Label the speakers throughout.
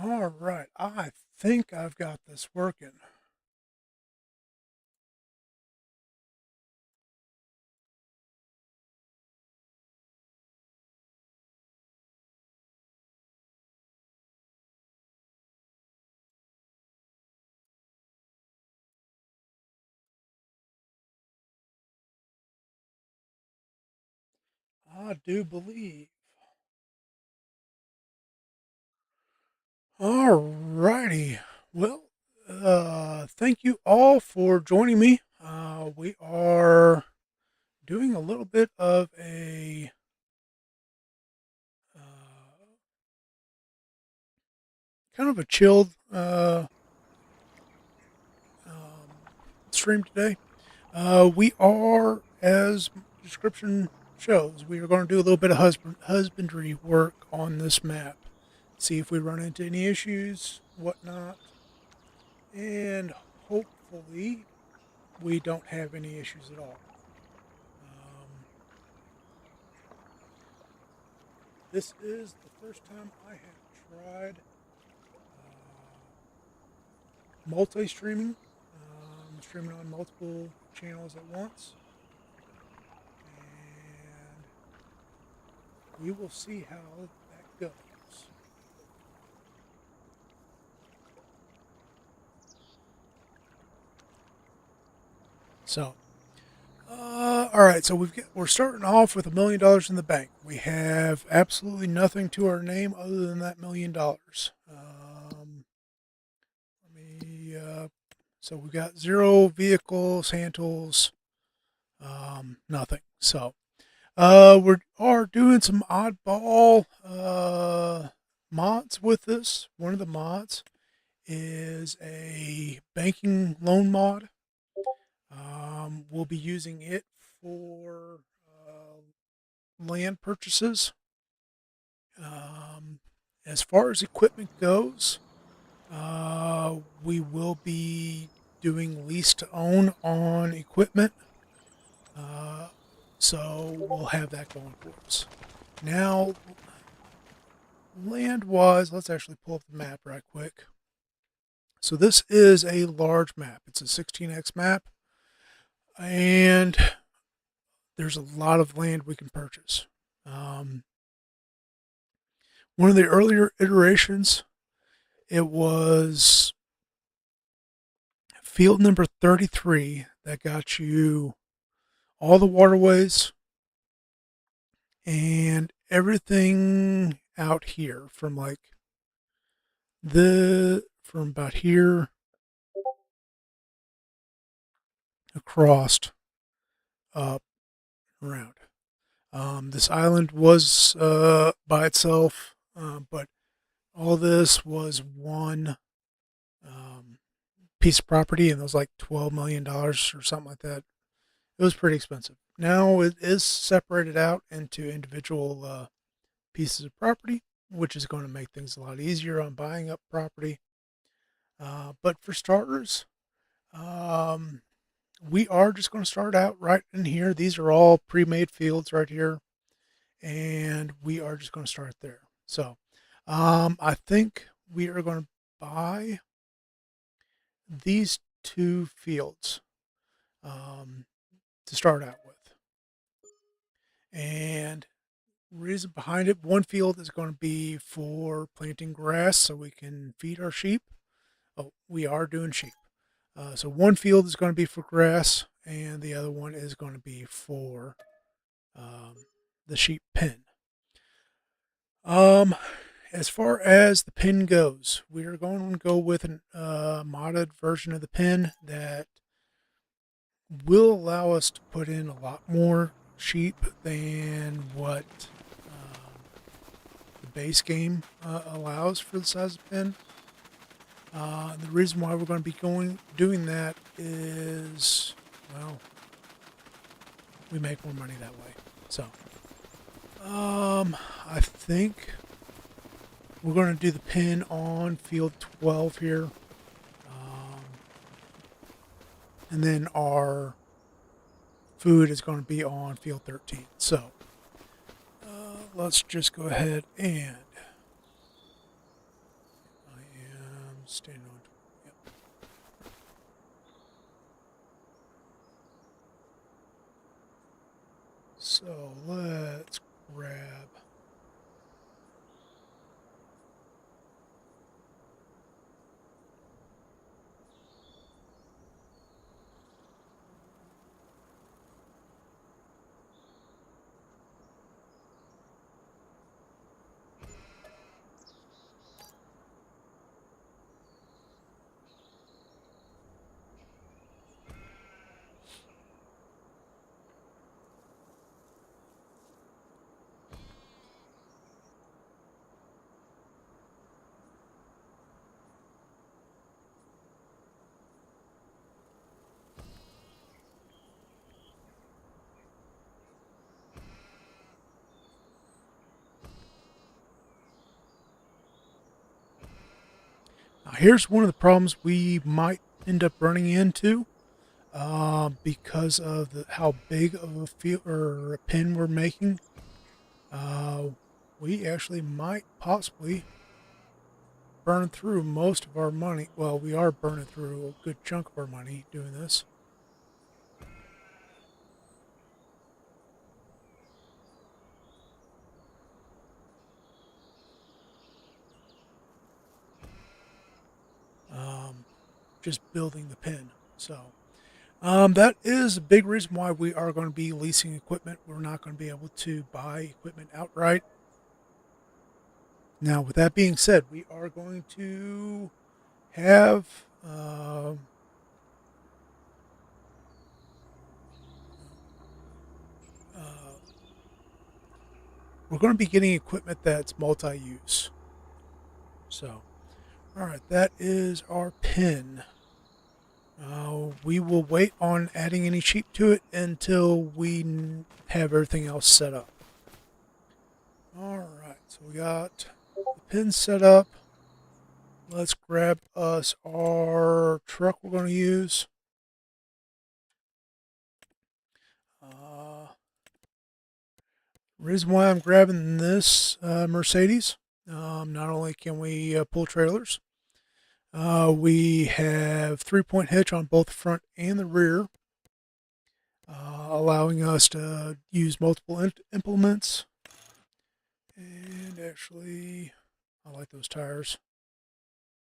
Speaker 1: All right, I think I've got this working. I do believe. All righty. Well, thank you all for joining me. We are doing a little bit of a kind of a chilled um, stream today. We are, as description shows, we are going to do a little bit of husbandry work on this map. See if we run into any issues, whatnot, and hopefully we don't have any issues at all. This is the first time I have tried multi-streaming, streaming on multiple channels at once, and we will see how that goes. So, all right. So we're starting off with $1 million in the bank. We have absolutely nothing to our name other than that $1 million. So we've got zero vehicles, hand tools, nothing. So we are doing some oddball mods with this. One of the mods is a banking loan mod. We'll be using it for land purchases. As far as equipment goes, we will be doing lease to own on equipment. So we'll have that going for us. Now, land wise, let's actually pull up the map right quick. So this is a large map. It's a 16x map, and there's a lot of land we can purchase. One of the earlier iterations, it was field number 33 that got you all the waterways and everything out here from from about here across up around. This island was by itself, but all this was one piece of property, and it was like $12 million or something like that. It was pretty expensive. Now it is separated out into individual pieces of property, which is going to make things a lot easier on buying up property. But for starters, we are just going to start out right in here. These are all pre-made fields right here, and we are just going to start there. So I think we are going to buy these two fields to start out with. And reason behind it, one field is going to be for planting grass so we can feed our sheep. Oh, we are doing sheep. So one field is going to be for grass, and the other one is going to be for the sheep pen. As far as the pen goes, we are going to go with a modded version of the pen that will allow us to put in a lot more sheep than what the base game allows for the size of the pen. The reason why we're going to be doing that is, well, we make more money that way. So, I think we're going to do the pin on field 12 here. And then our food is going to be on field 13. So, let's just go ahead and standing on. Yep. So let's grab. Now, here's one of the problems we might end up running into because of how big of a field or a pin we're making. We actually might possibly burn through most of our money. Well, we are burning through a good chunk of our money doing this. Just building the pin. So that is a big reason why we are going to be leasing equipment. We're not going to be able to buy equipment outright. Now, with that being said, we are going to have we're going to be getting equipment that's multi-use. So, all right, that is our pin. We will wait on adding any sheep to it until we have everything else set up. All right, so we got the pin set up. Let's grab us our truck we're going to use. Reason why I'm grabbing this Mercedes, not only can we pull trailers, we have 3-point hitch on both the front and the rear, allowing us to use multiple implements. And actually, I like those tires,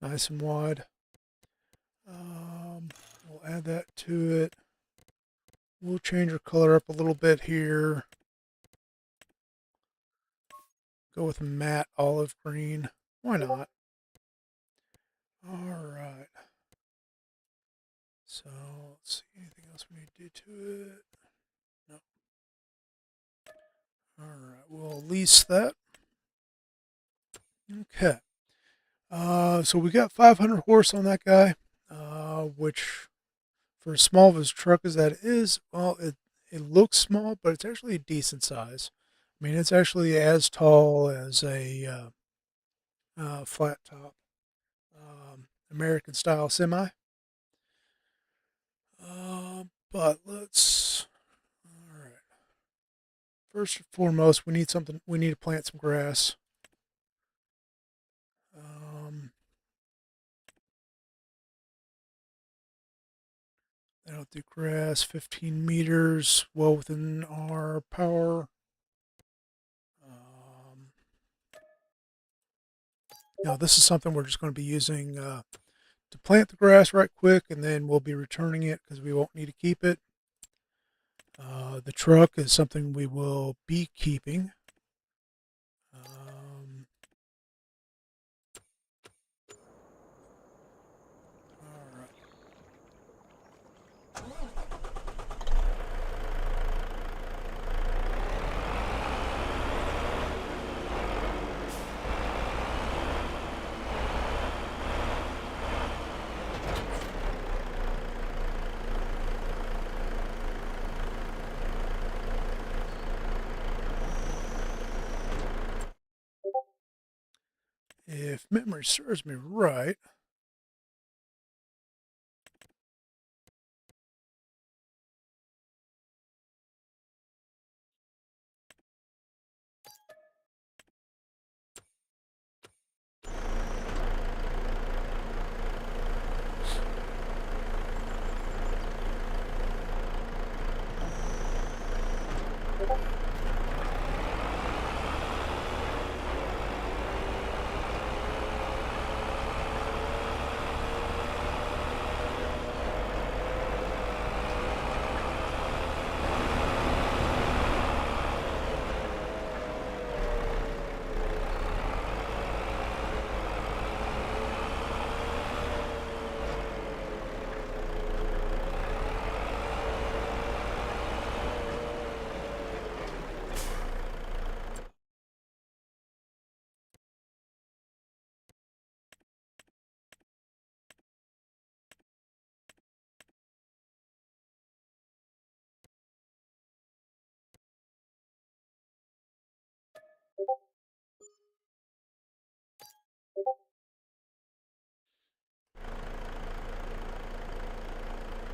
Speaker 1: nice and wide. We'll add that to it. We'll change our color up a little bit here. Go with matte olive green. Why not? All right. So let's see, anything else we need to do to it? No. All right, we'll lease that. Okay. So we got 500 horse on that guy, which for as small of a truck as that is, well, it looks small, but it's actually a decent size. I mean, it's actually as tall as a flat top American style semi. But let's. All right. First and foremost, we need something. We need to plant some grass. I don't do grass. 15 meters, well within our power. Now this is something we're just going to be using to plant the grass right quick, and then we'll be returning it because we won't need to keep it. The truck is something we will be keeping. All right. If memory serves me right,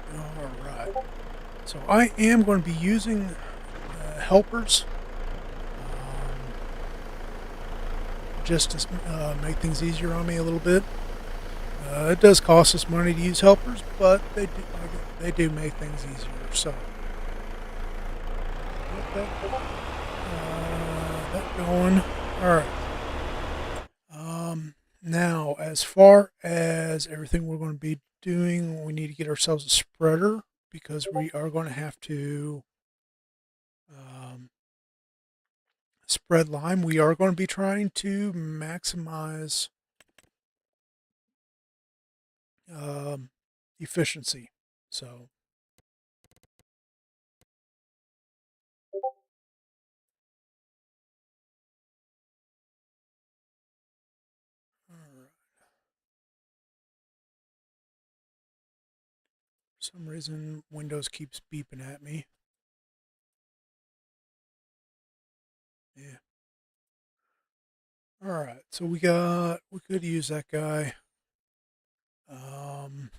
Speaker 1: All right. So I am going to be using helpers just to make things easier on me a little bit. It does cost us money to use helpers, but they do make things easier. So get that going. All right. Now, as far as everything we're going to be doing, we need to get ourselves a spreader because we are going to have to um, spread lime. We are going to be trying to maximize um, efficiency. So, all right. For some reason, Windows keeps beeping at me. Yeah. All right. So we could use that guy. Um,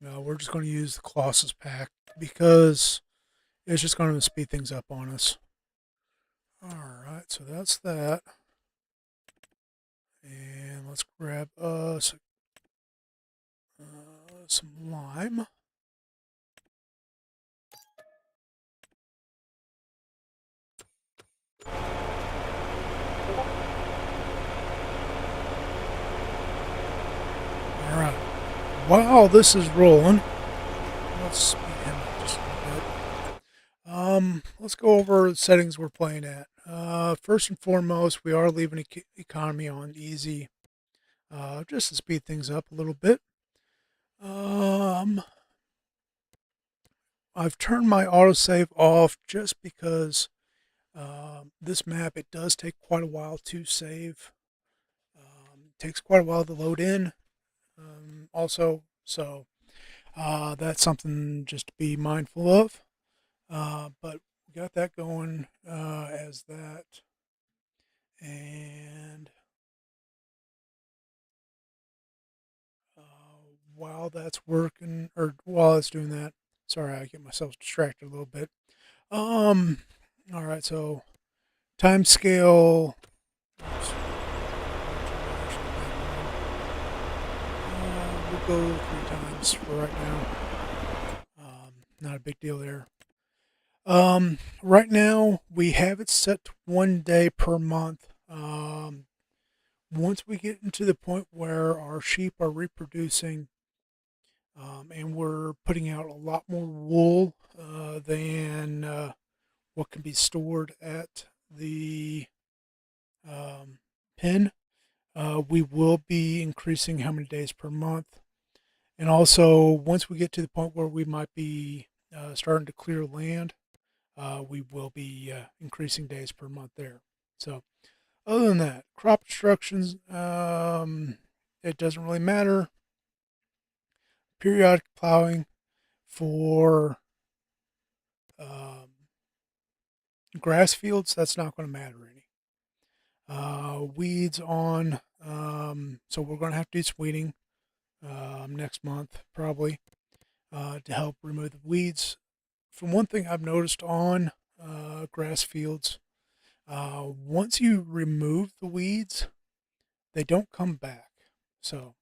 Speaker 1: no, we're just going to use the Colossus pack because it's just going to speed things up on us. All right, so that's that. And let's grab us some lime. All right. While this is rolling, let's speed him up just a little bit. Let's go over the settings we're playing at. First and foremost, we are leaving economy on easy, just to speed things up a little bit. I've turned my autosave off just because this map, it does take quite a while to save. It takes quite a while to load in also, so that's something just to be mindful of. But we got that going as that. And while that's working, or while it's doing that, sorry, I get myself distracted a little bit. All right, so time scale. We'll go 3 times for right now. Not a big deal there. Right now we have it set to 1 day per month. Once we get into the point where our sheep are reproducing, and we're putting out a lot more wool than what can be stored at the pen, we will be increasing how many days per month. And also, once we get to the point where we might be starting to clear land, we will be increasing days per month there. So, other than that, crop instructions, it doesn't really matter. Periodic plowing for grass fields, that's not going to matter any. Weeds on, so we're going to have to do some weeding. next month probably, to help remove the weeds. From one thing I've noticed on grass fields, once you remove the weeds, they don't come back. So,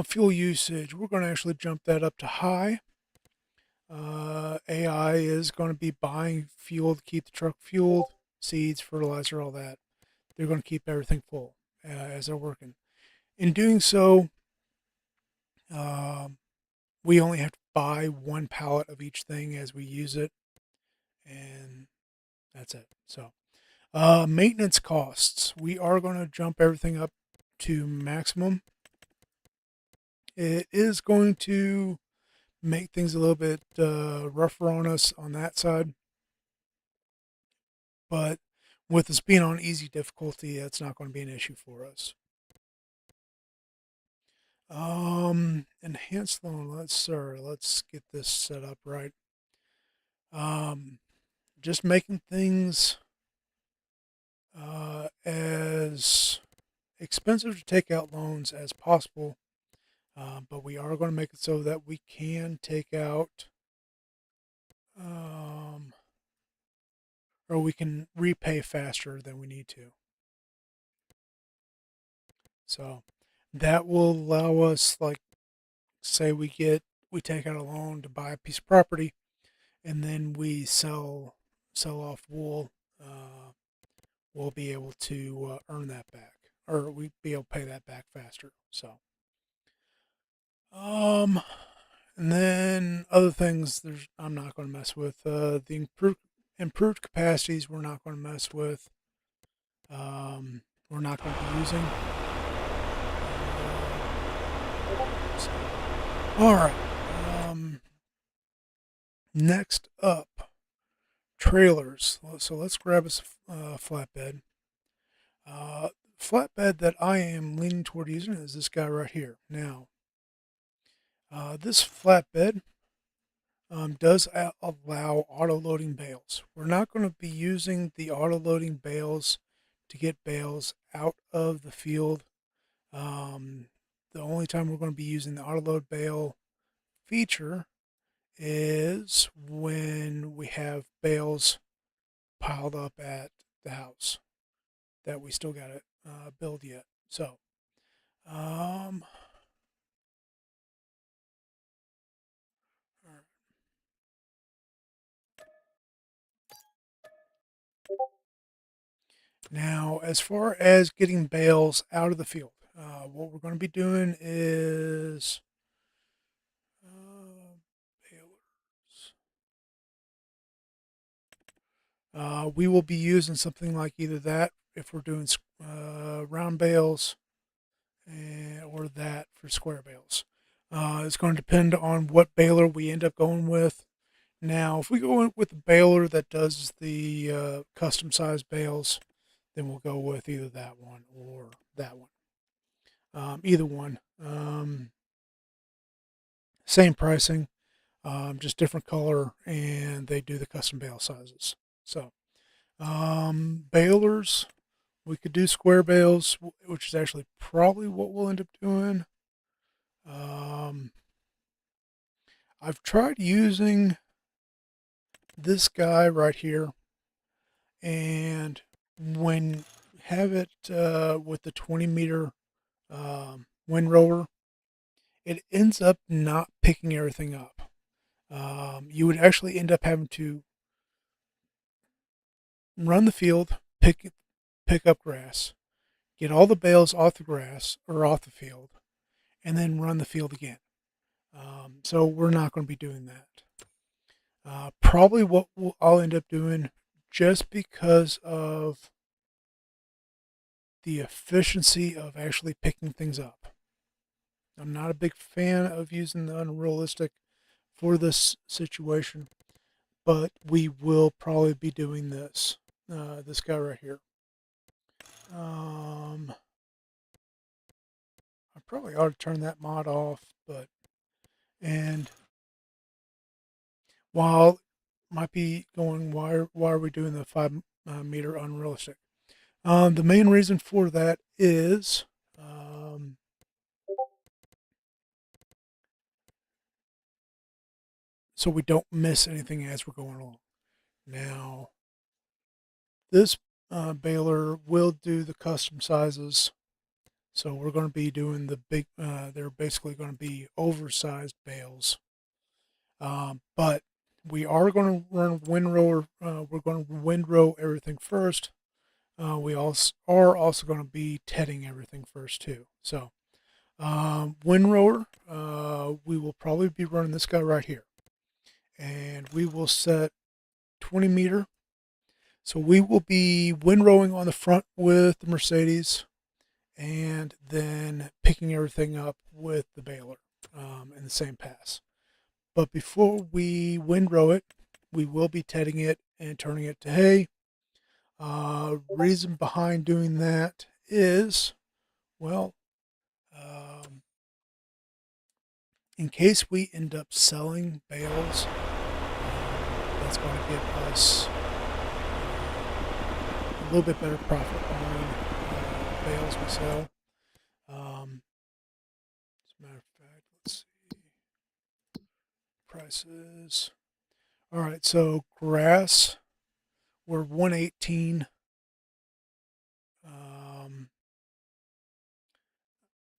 Speaker 1: fuel usage, we're going to actually jump that up to high. AI is going to be buying fuel to keep the truck fueled, seeds, fertilizer, all that. They're going to keep everything full as they're working. In doing so, um, we only have to buy one pallet of each thing as we use it, and that's it. So, maintenance costs, we are going to jump everything up to maximum. It is going to make things a little bit rougher on us on that side, but with us being on easy difficulty, that's not going to be an issue for us. Enhanced loan. Let's get this set up right. Just making things as expensive to take out loans as possible, but we are going to make it so that we can take out, or we can repay faster than we need to. So that will allow us, like, say we take out a loan to buy a piece of property, and then we sell off wool. We'll be able to earn that back, or we be able to pay that back faster. So, um, and then other things. I'm not going to mess with the improved capacities. We're not going to mess with. We're not going to be using. So, all right. Next up, trailers. So let's grab us a flatbed. Flatbed that I am leaning toward using is this guy right here. Now, this flatbed does allow auto-loading bales. We're not going to be using the auto-loading bales to get bales out of the field. The only time we're going to be using the auto-load bale feature is when we have bales piled up at the house that we still got to build yet. So, um, now as far as getting bales out of the field, what we're going to be doing is balers. We will be using something like either that if we're doing round bales, or that for square bales. It's going to depend on what baler we end up going with. Now, if we go in with a baler that does the custom size bales, then we'll go with either that one or that one. Either one. Same pricing, just different color, and they do the custom bale sizes. So, balers, we could do square bales, which is actually probably what we'll end up doing. I've tried using this guy right here, and when have it with the 20-meter windrower, it ends up not picking everything up. You would actually end up having to run the field, pick up grass, get all the bales off the grass or off the field, and then run the field again. So we're not going to be doing that. Probably what I'll end up doing, just because of the efficiency of actually picking things up. I'm not a big fan of using the unrealistic for this situation, but we will probably be doing this. This guy right here. I probably ought to turn that mod off, and while might be going, why are we doing the 5 meter unrealistic? The main reason for that is so we don't miss anything as we're going along. Now, this baler will do the custom sizes. So we're going to be doing the big, they're basically going to be oversized bales. But we are going to run windrower, we're going to windrow everything first. We also are also going to be tedding everything first too. So windrower, we will probably be running this guy right here. And we will set 20 meter. So we will be windrowing on the front with the Mercedes and then picking everything up with the baler in the same pass. But before we windrow it, we will be tedding it and turning it to hay. Reason behind doing that is, well, in case we end up selling bales, that's going to give us a little bit better profit on bales we sell. As a matter of fact, let's see prices. All right, so grass, we're 118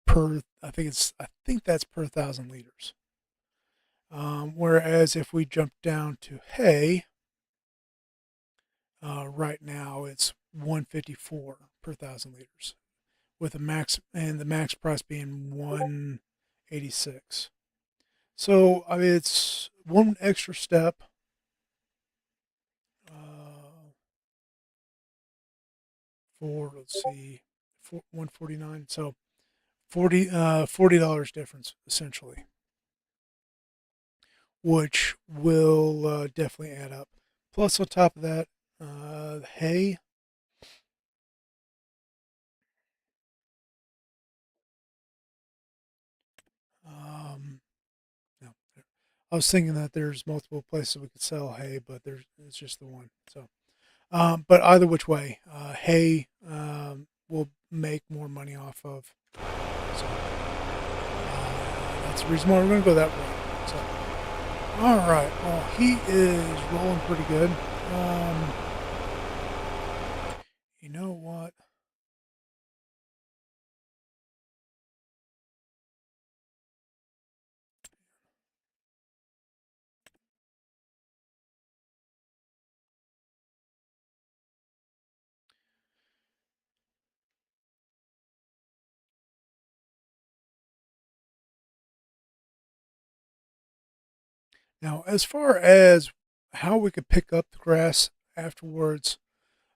Speaker 1: per. I think that's per 1,000 liters. Whereas if we jump down to hay, right now it's 154 per 1,000 liters, with a max and the max price being 186. So I mean it's one extra step. For let's see, 149. So $40 difference essentially, which will definitely add up. Plus, on top of that, hay. No, I was thinking that there's multiple places we could sell hay, but it's just the one. So, but either which way, hay will make more money off of. So that's the reason why we're going to go that way. So, all right. Well, he is rolling pretty good. You know what? Now, as far as how we could pick up the grass afterwards,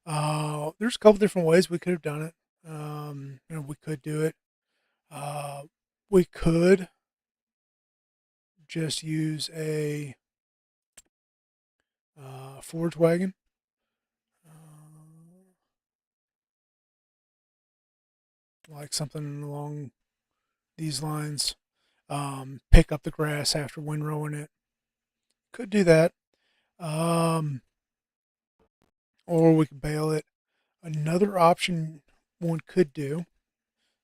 Speaker 1: there's a couple different ways we could have done it. We could do it. Uh, we could just use a forage wagon. Like something along these lines. Pick up the grass after windrowing it. Could do that. Or we could bale it. Another option one could do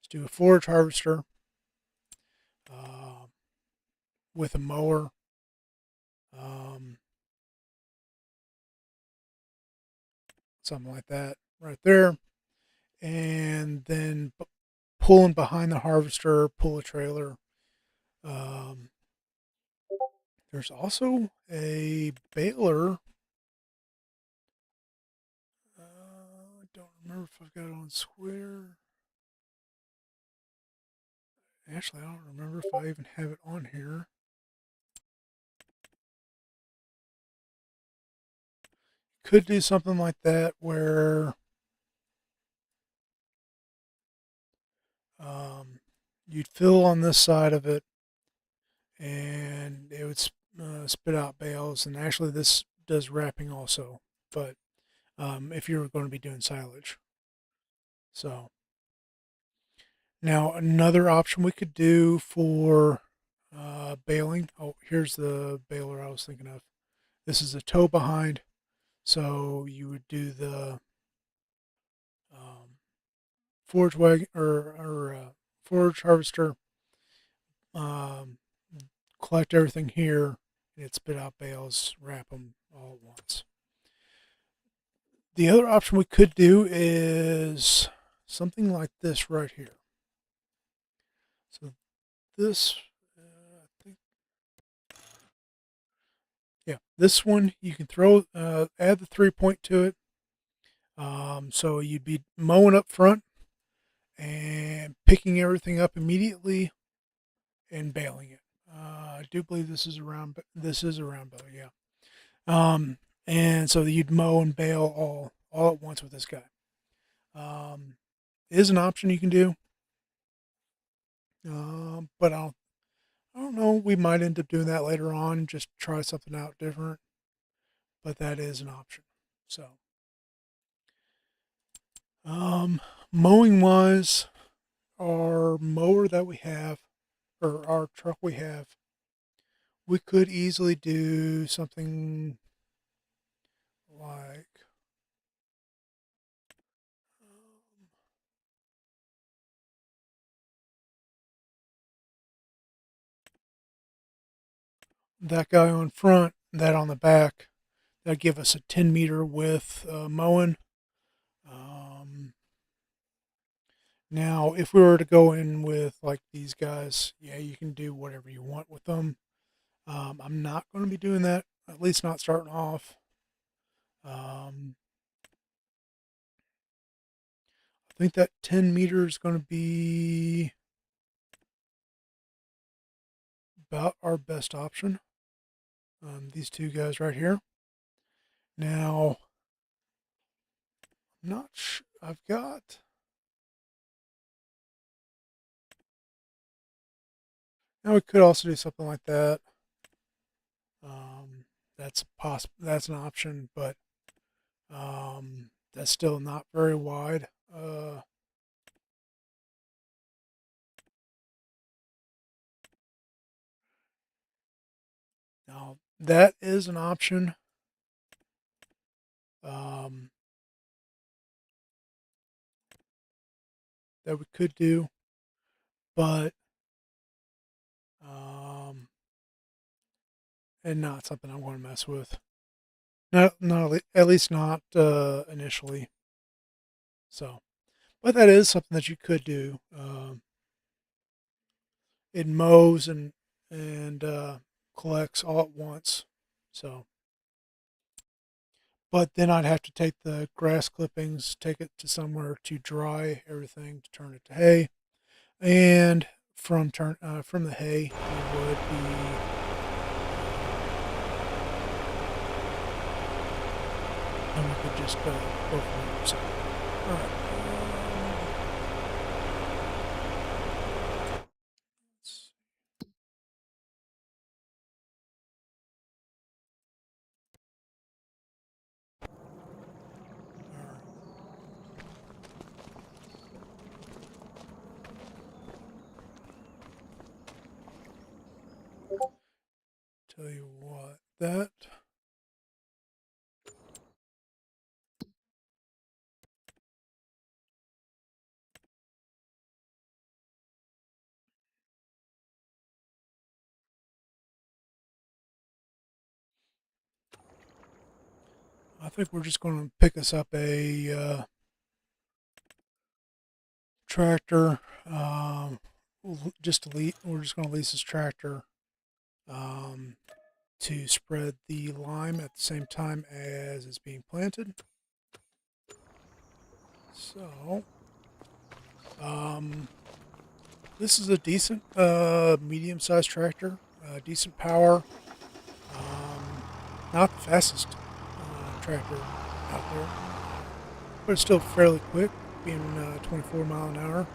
Speaker 1: is do a forage harvester with a mower. Something like that right there. And then pulling behind the harvester, pull a trailer. There's also a baler. I don't remember if I've got it on Square. Actually, I don't remember if I even have it on here. Could do something like that where you'd fill on this side of it and it would spit out bales. And actually, this does wrapping also, but if you're going to be doing silage. So now another option we could do for baling. Oh, here's the baler I was thinking of. This is a tow behind. So you would do the forage wagon or forage harvester, collect everything here, and it'd spit out bales, wrap them all at once. The other option we could do is something like this right here. So this, I think, yeah, this one you can throw, add the 3-point to it. So you'd be mowing up front and picking everything up immediately and baling it. I do believe this is a round baler, yeah. And so you'd mow and bale all at once with this guy. It is an option you can do, but I don't know. We might end up doing that later on. Just try something out different, but that is an option. So, mowing wise, our mower that we have, or our truck we have, we could easily do something like that guy on front, that on the back. That'd give us a 10-meter width mowing. Now, if we were to go in with like these guys, yeah, you can do whatever you want with them. I'm not going to be doing that, at least not starting off. I think that 10 meters is going to be about our best option. These two guys right here. Now, I'm not sure. I've got. Now we could also do something like that. That's an option, but that's still not very wide. Now that is an option. That we could do, but and not something I'm going to mess with. Not at least not initially. So, but that is something that you could do. It mows and collects all at once. So, but then I'd have to take the grass clippings, take it to somewhere to dry everything to turn it to hay, and from the hay it would be. And we could just go from there. So, all right. Tell you what, that. I think we're just going to pick us up a tractor. We're just going to lease this tractor to spread the lime at the same time as it's being planted. So, this is a decent medium-sized tractor, decent power. Not the fastest tractor out there, but it's still fairly quick, being 24 mile an hour.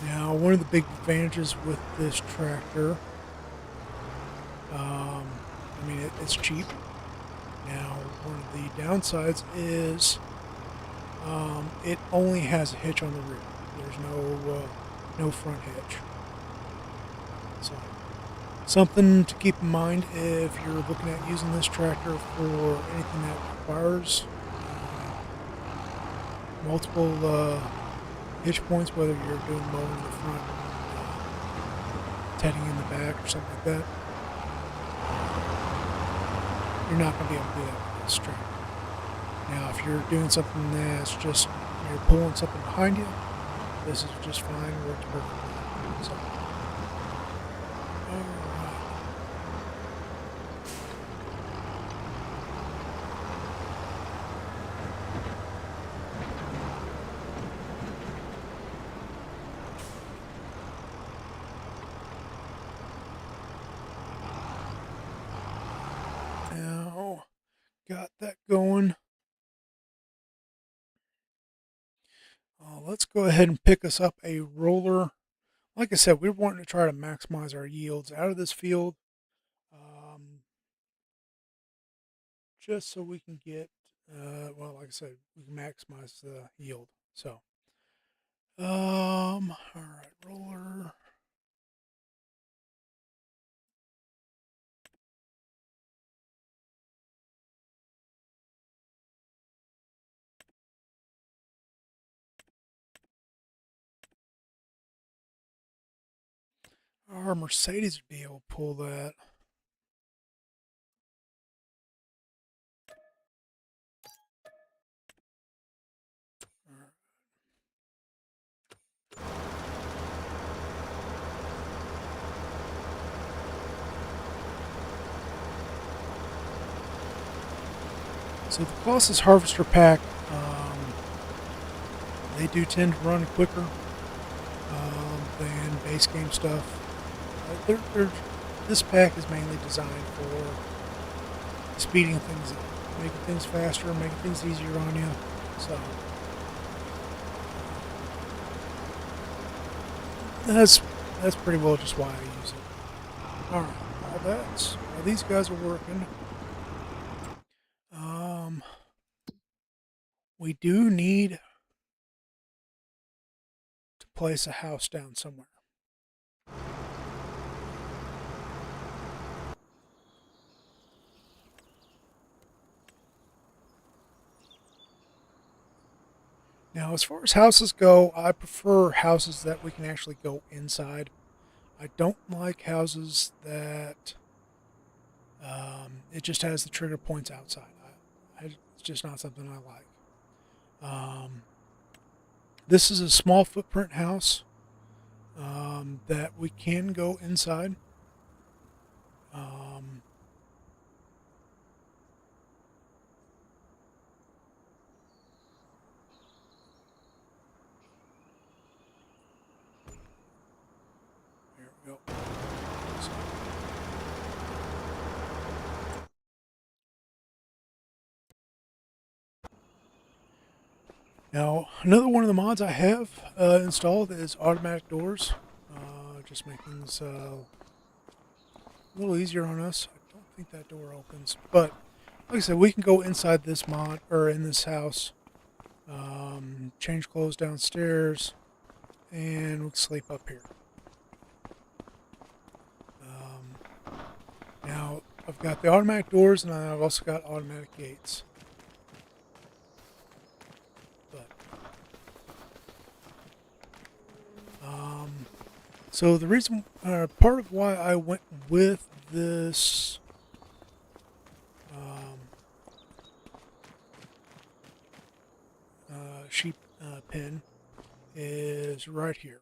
Speaker 1: Now, one of the big advantages with this tractor, I mean, it's cheap. Now, one of the downsides is it only has a hitch on the rear. There's no front hitch. So, something to keep in mind if you're looking at using this tractor for anything that requires multiple hitch points, whether you're doing mowing in the front, tedding in the back, or something like that. you're not going to be able to do that with this string. Now, if you're doing something that's just you're pulling something behind you, this is just fine. Works perfectly. So, all right. Now, got that going. Let's go ahead and pick us up a roller. Like I said, we're wanting to try to maximize our yields out of this field, just so we can get, well, like I said, we can maximize the yield. So, all right, roller. Our Mercedes would be able to pull that. All right. So the closest harvester pack, they do tend to run quicker than base game stuff. This pack is mainly designed for speeding things up, making things faster, making things easier on you. So that's pretty well just why I use it. All right, while these guys are working, we do need to place a house down somewhere. Now, as far as houses go, I prefer houses that we can actually go inside. I don't like houses that it just has the trigger points outside. It's just not something I like. This is a small footprint house that we can go inside. Um, Here we go. So, now, another one of the mods I have installed is automatic doors. Just make things a little easier on us. I don't think that door opens, but like I said, we can go inside this mod or in this house, change clothes downstairs, and we can sleep up here. Now, I've got the automatic doors, and I've also got automatic gates. But so the reason, part of why I went with this sheep pen is right here.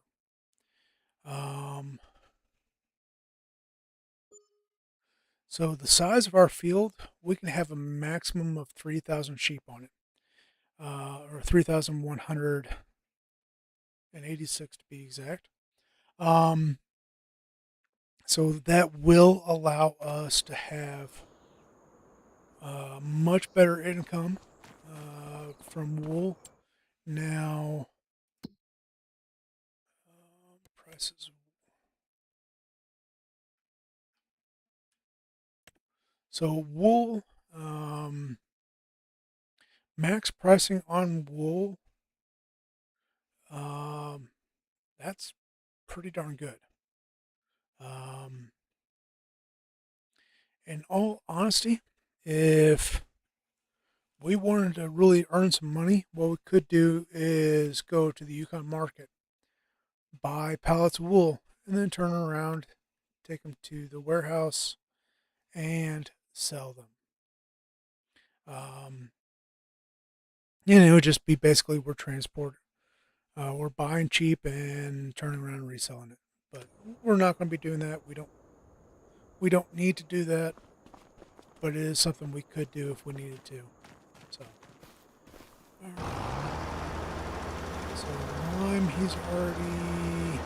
Speaker 1: So the size of our field, we can have a maximum of 3,000 sheep on it, or 3,186 to be exact. So that will allow us to have much better income from wool. Now, prices. So wool, max pricing on wool, that's pretty darn good. In all honesty, if we wanted to really earn some money, what we could do is go to the Yukon market, buy pallets of wool, and then turn around, take them to the warehouse, and sell them. Um, and it would just be basically we're buying cheap and turning around and reselling it. But we're not going to be doing that. We don't need to do that, but it is something we could do if we needed to. So, all right. So lime, he's already.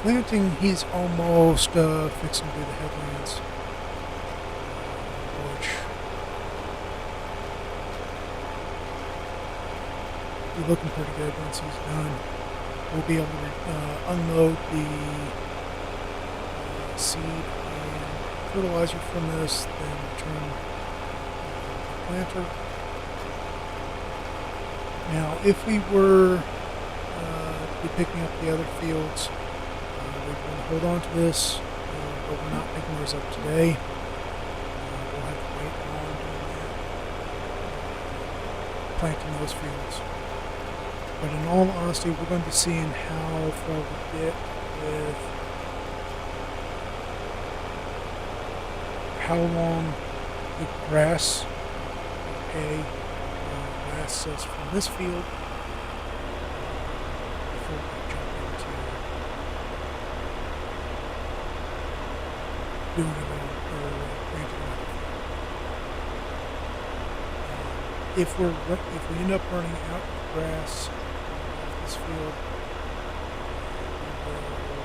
Speaker 1: Planting, he's almost fixing to do the headlands, which be looking pretty good once he's done. We'll be able to unload the seed and fertilizer from this, then return the planter. Now, if we were to be picking up the other fields, we're going to hold on to this, but we're not picking those up today. We'll have to wait on planting those fields. But in all honesty, we're going to be seeing how far we get with how long the grass hay lasts us from this field before we jump into doing it or planting another field. If we end up running out of grass off this field, we will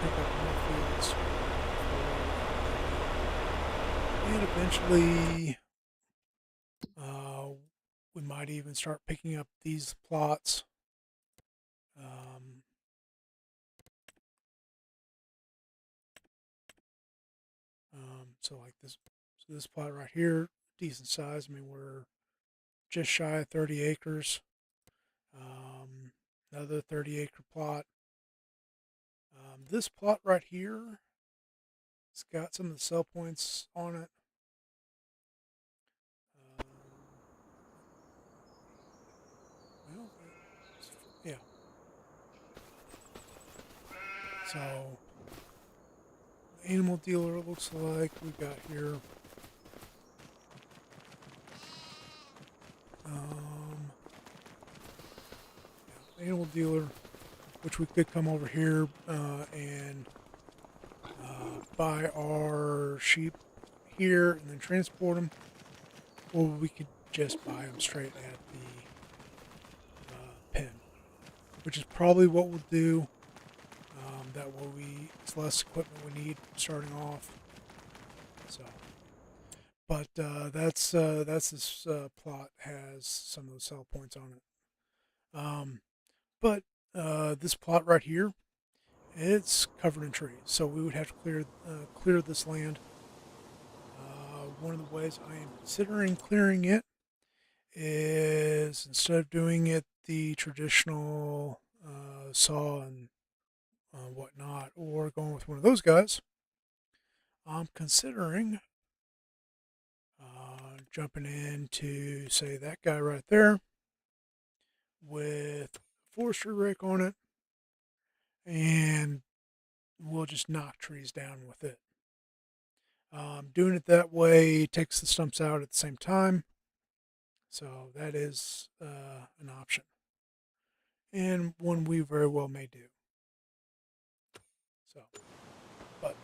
Speaker 1: pick up more fields. And eventually, we might even start picking up these plots. So like this, so this plot right here, decent size. I mean, we're just shy of 30 acres. Another 30-acre plot. This plot right here, it's got some of the sell points on it. Well, yeah. So, the animal dealer looks like we got here. Animal dealer, which we could come over here and buy our sheep here and then transport them, or we could just buy them straight at the pen, which is probably what we'll do. That way it's less equipment we need starting off. So, but that's this plot has some of those sell points on it. But this plot right here, it's covered in trees, so we would have to clear this land. One of the ways I am considering clearing it is, instead of doing it the traditional saw and whatnot, or going with one of those guys, I'm considering jumping into, say, that guy right there with forestry rake on it, and we'll just knock trees down with it. Doing it that way takes the stumps out at the same time, so that is an option, and one we very well may do. So, but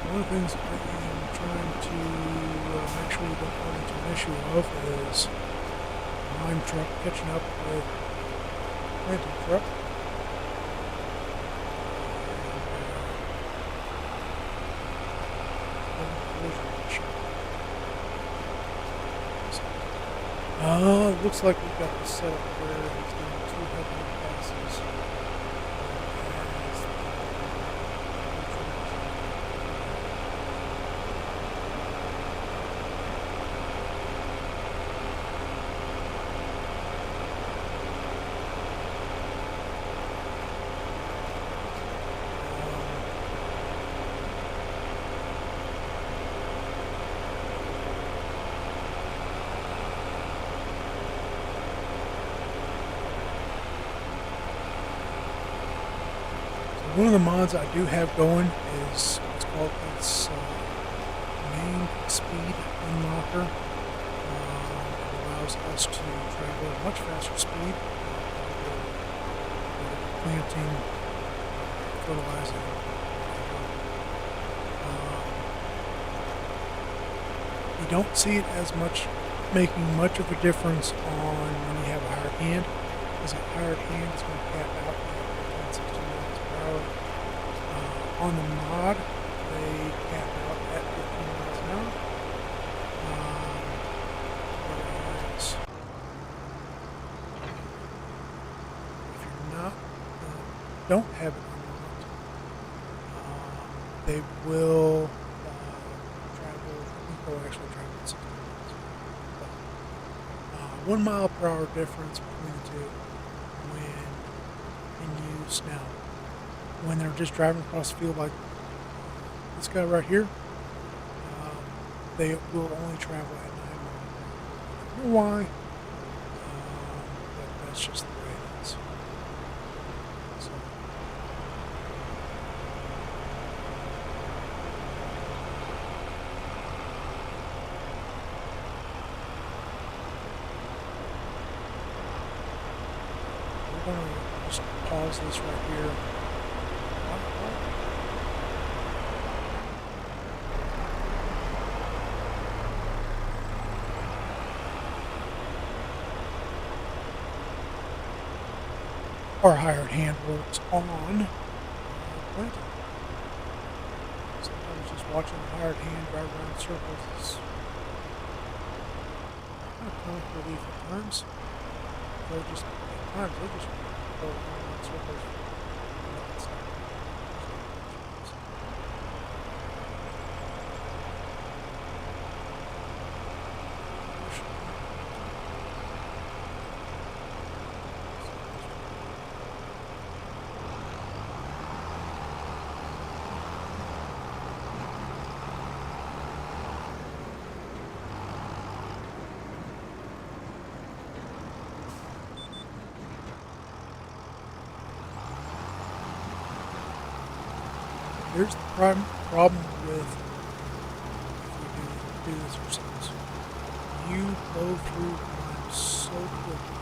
Speaker 1: one of the things I am trying to make sure we don't run into an issue of is lime truck catching up with planting truck. It looks like we've got this set up where he's doing 2 headlight passes. One of the mods I do have going is it's main speed unlocker. It allows us to travel at a much faster speed, planting, fertilizing. You don't see it as much making much of a difference on when you have a hired hand, because a hired hand is going to cap out at 60 miles per hour. On the mod, they cap out at 15 miles an hour. Whereas if you're not, don't have it unlocked, they will travel. I think they'll actually travel at 60 miles. But, 1 mile per hour difference between the two when in use now. When they're just driving across the field like this guy right here, they will only travel at 9 miles per hour. I don't know why, but that's just the way it is. So, we're going to just pause this right here. Our hired hand works on planting. Sometimes just watching the hired hand drive around in circles is kind of comic relief at times. At times they just go around in circles. Here's the problem with if we do this ourselves. You blow through time so quickly.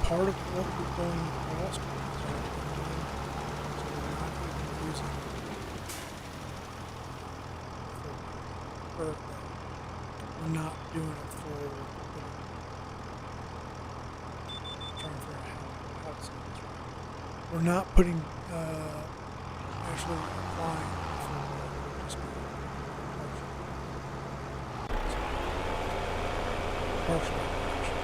Speaker 1: Part of what we're going across is our time, so we're not even using we're not doing it for trying to figure out how to say this right. We're not putting, actually applying for just partial application.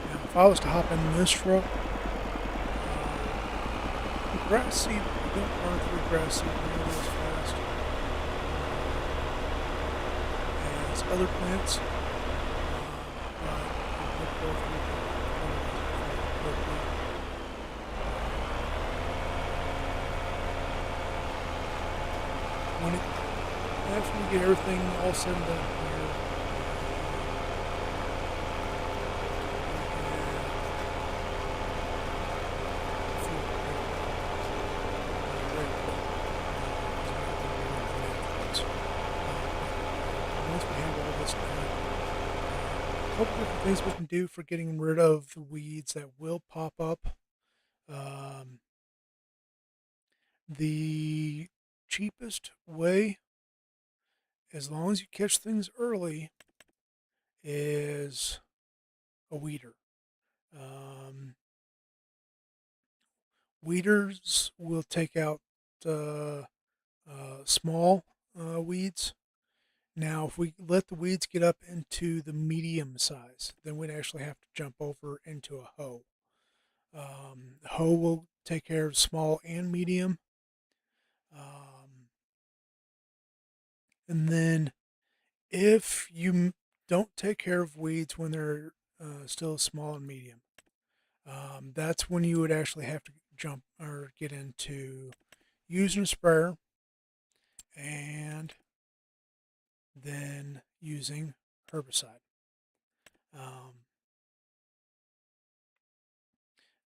Speaker 1: Now, if I was to hop in this truck, grass seed, you don't run through grass seed nearly as fast as other plants, but it would go through quickly. After we get everything all said and done here, once we have all this done, a couple different things we can do for getting rid of the weeds that will pop up. The cheapest way, as long as you catch things early, is a weeder. Weeders will take out small weeds. Now, if we let the weeds get up into the medium size, then we'd actually have to jump over into a hoe. The hoe will take care of small and medium. And then if you don't take care of weeds when they're still small and medium, That's when you would actually have to jump or get into using a sprayer and then using herbicide. Um,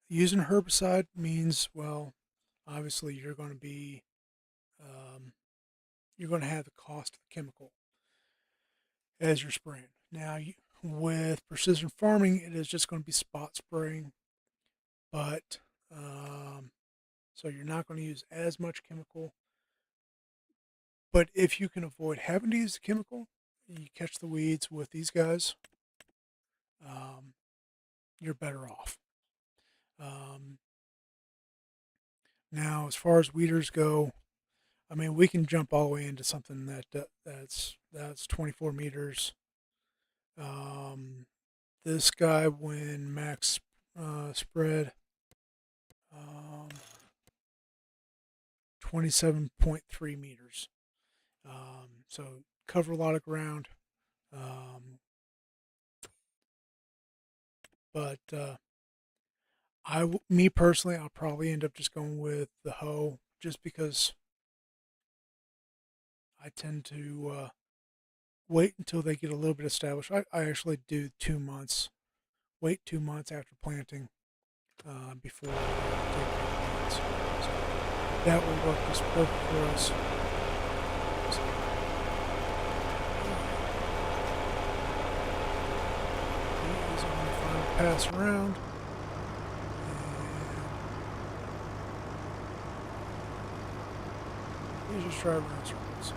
Speaker 1: Using herbicide means, well, obviously um, you're going to have the cost of the chemical as you're spraying. Now, with precision farming, it is just going to be spot spraying, but so you're not going to use as much chemical. But if you can avoid having to use the chemical, you catch the weeds with these guys, um, you're better off. Um, Now, as far as weeders go, I mean, we can jump all the way into something that's 24 meters. Um, this guy, when max spread, um, 27.3 meters. So cover a lot of ground. But me personally, I'll probably end up just going with the hoe, just because I tend to wait until they get a little bit established. I actually do 2 months. Wait 2 months after planting before taking plants. So that will work just perfect for us. So, he is on the final pass around. And he's just driving around circles.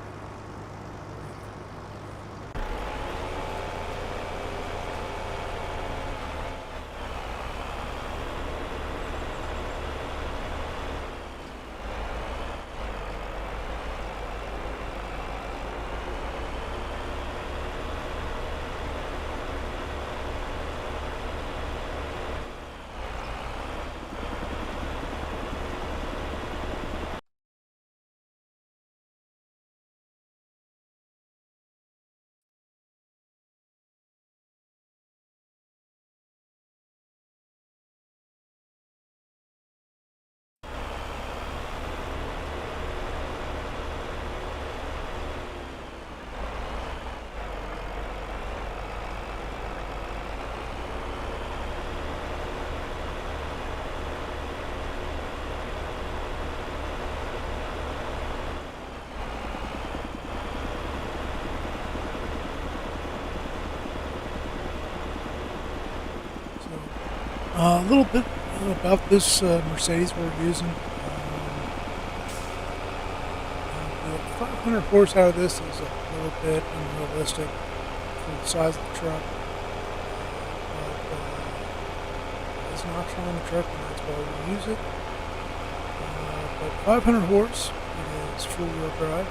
Speaker 1: A little bit about this Mercedes we're using. The 500 horsepower out of this is a little bit unrealistic for the size of the truck. But it's an option on the truck, and that's why we use it. But 500 horse, it is full-wheel drive.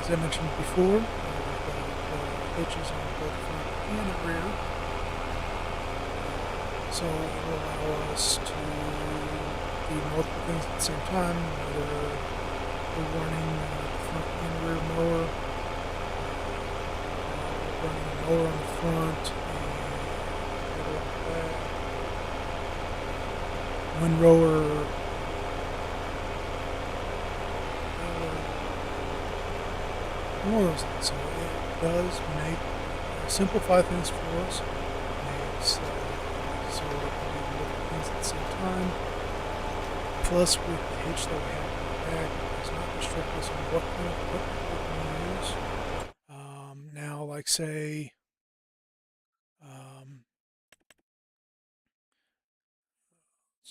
Speaker 1: As I mentioned before, hitches on both front and the rear. So it will allow us to do multiple things at the same time, whether we're running the front and rear mower, running a mower on the front and on the back, windrower, all those things. So it does simplify things for us. Makes so we can do multiple things at the same time. Plus, with the hitch that we have in the back, it does not restrict us on what kind of equipment we can use. Now, like say, let's see,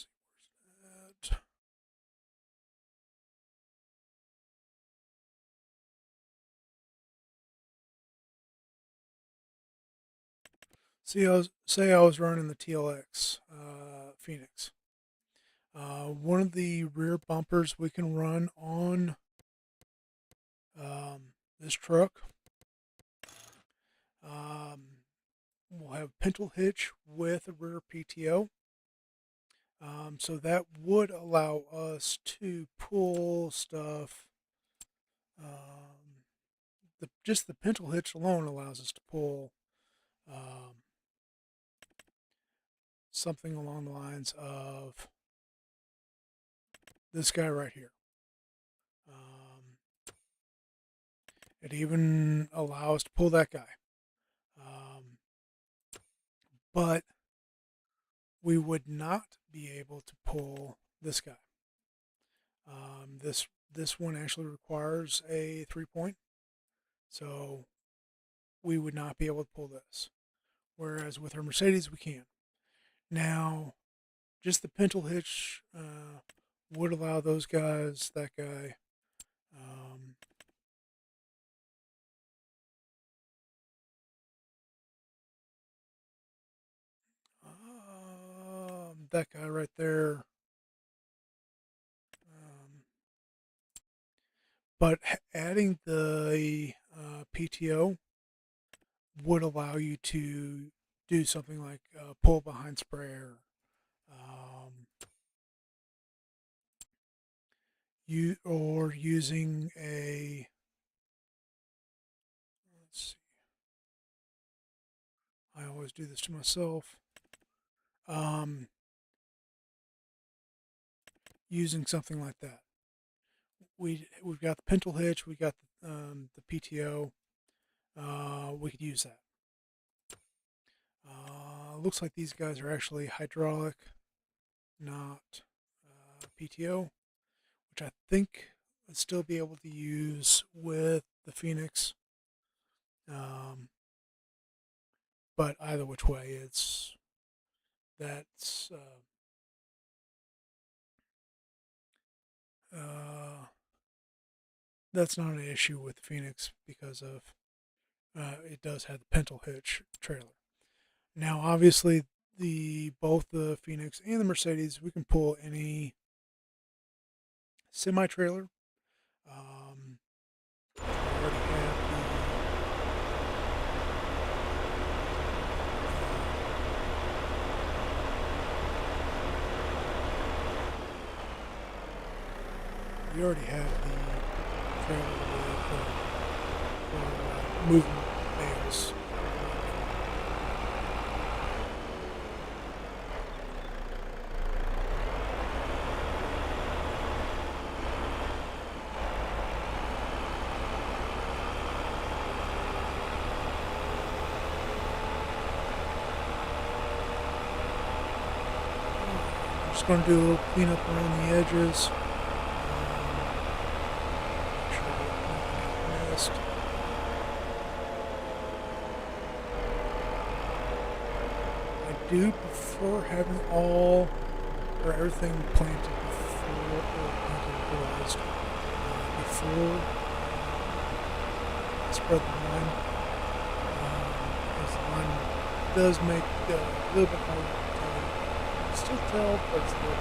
Speaker 1: where's that? Say I was running the TLX Phoenix. One of the rear bumpers we can run on this truck will have a pintle hitch with a rear PTO. So that would allow us to pull stuff. Just the pintle hitch alone allows us to pull something along the lines of this guy right here. It even allows to pull that guy. But we would not be able to pull this guy. This one actually requires a 3-point, so we would not be able to pull this. Whereas with our Mercedes, we can. Now, just the pintle hitch would allow those guys, that guy. That guy right there. But adding the PTO would allow you to do something like pull behind sprayer. Or using a, let's see, I always do this to myself. Using something like that. We've got the pintle hitch, we got the PTO. We could use that. Looks like these guys are actually hydraulic, not PTO, which I think I'd still be able to use with the Phoenix. But either which way, that's not an issue with the Phoenix because of it does have the pintle hitch trailer. Now, obviously, both the Phoenix and the Mercedes, we can pull any semi-trailer. I already have we already have the trailer with moving bales. I'm just going to do a little cleanup around the edges. I do prefer having everything planted before I spread the line. Because the line does make a little bit more still tell, but it's a little bit more.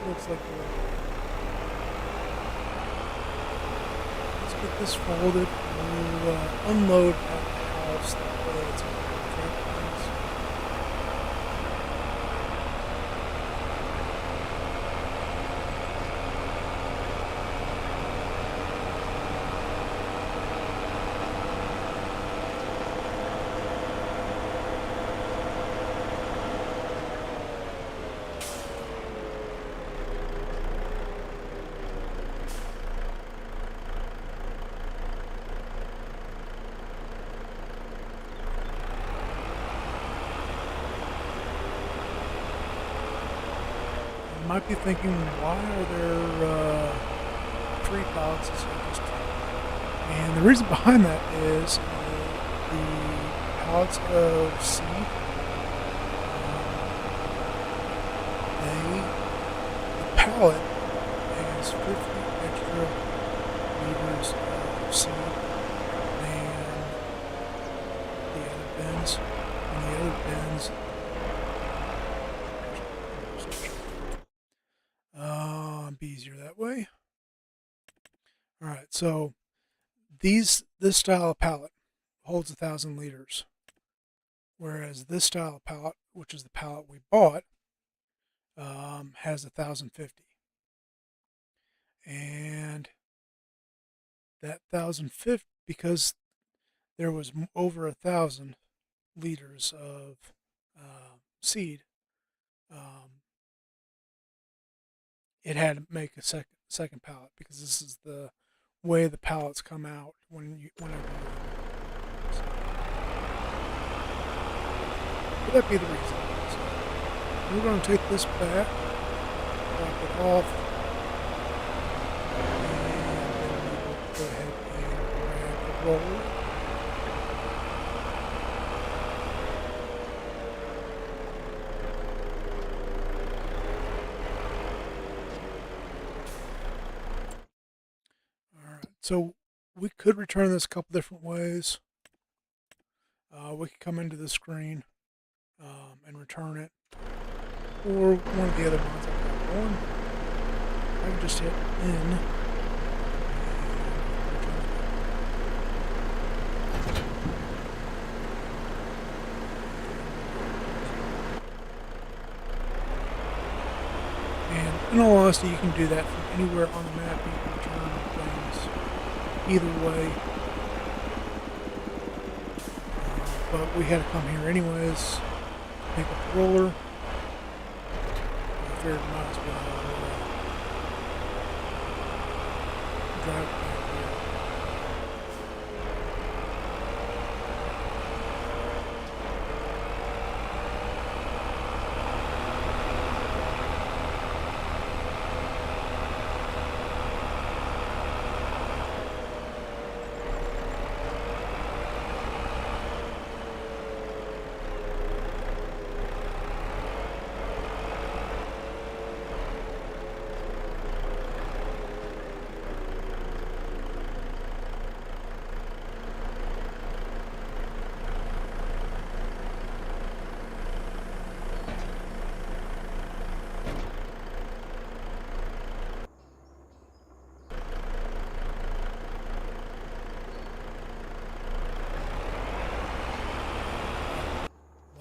Speaker 1: Looks like let's get this folded. We'll unload at the house. That way it's going to You might be thinking, why are there 3 pallets instead of just 2? And the reason behind that is the pallets of seed, the pallet has 50 extra liters of seed than the other bins. And the other bins easier that way. All right, so this style of pallet holds 1,000 liters, whereas this style of pallet, which is the pallet we bought, has 1,050. And that 1,050, because there was over 1,000 liters of seed, it had to make a second pallet, because this is the way the pallets come out whenever you. So, could that be the reason? So we're going to take this back, drop it off, and then we will go ahead and grab the roller. So we could return this a couple different ways. We could come into the screen and return it, or one of the other ones I've got going. I can just hit in. And in all honesty, you can do that from anywhere on the map. You can return things either way. But we had to come here anyways, pick up the roller. I figured I might as well drive it back here.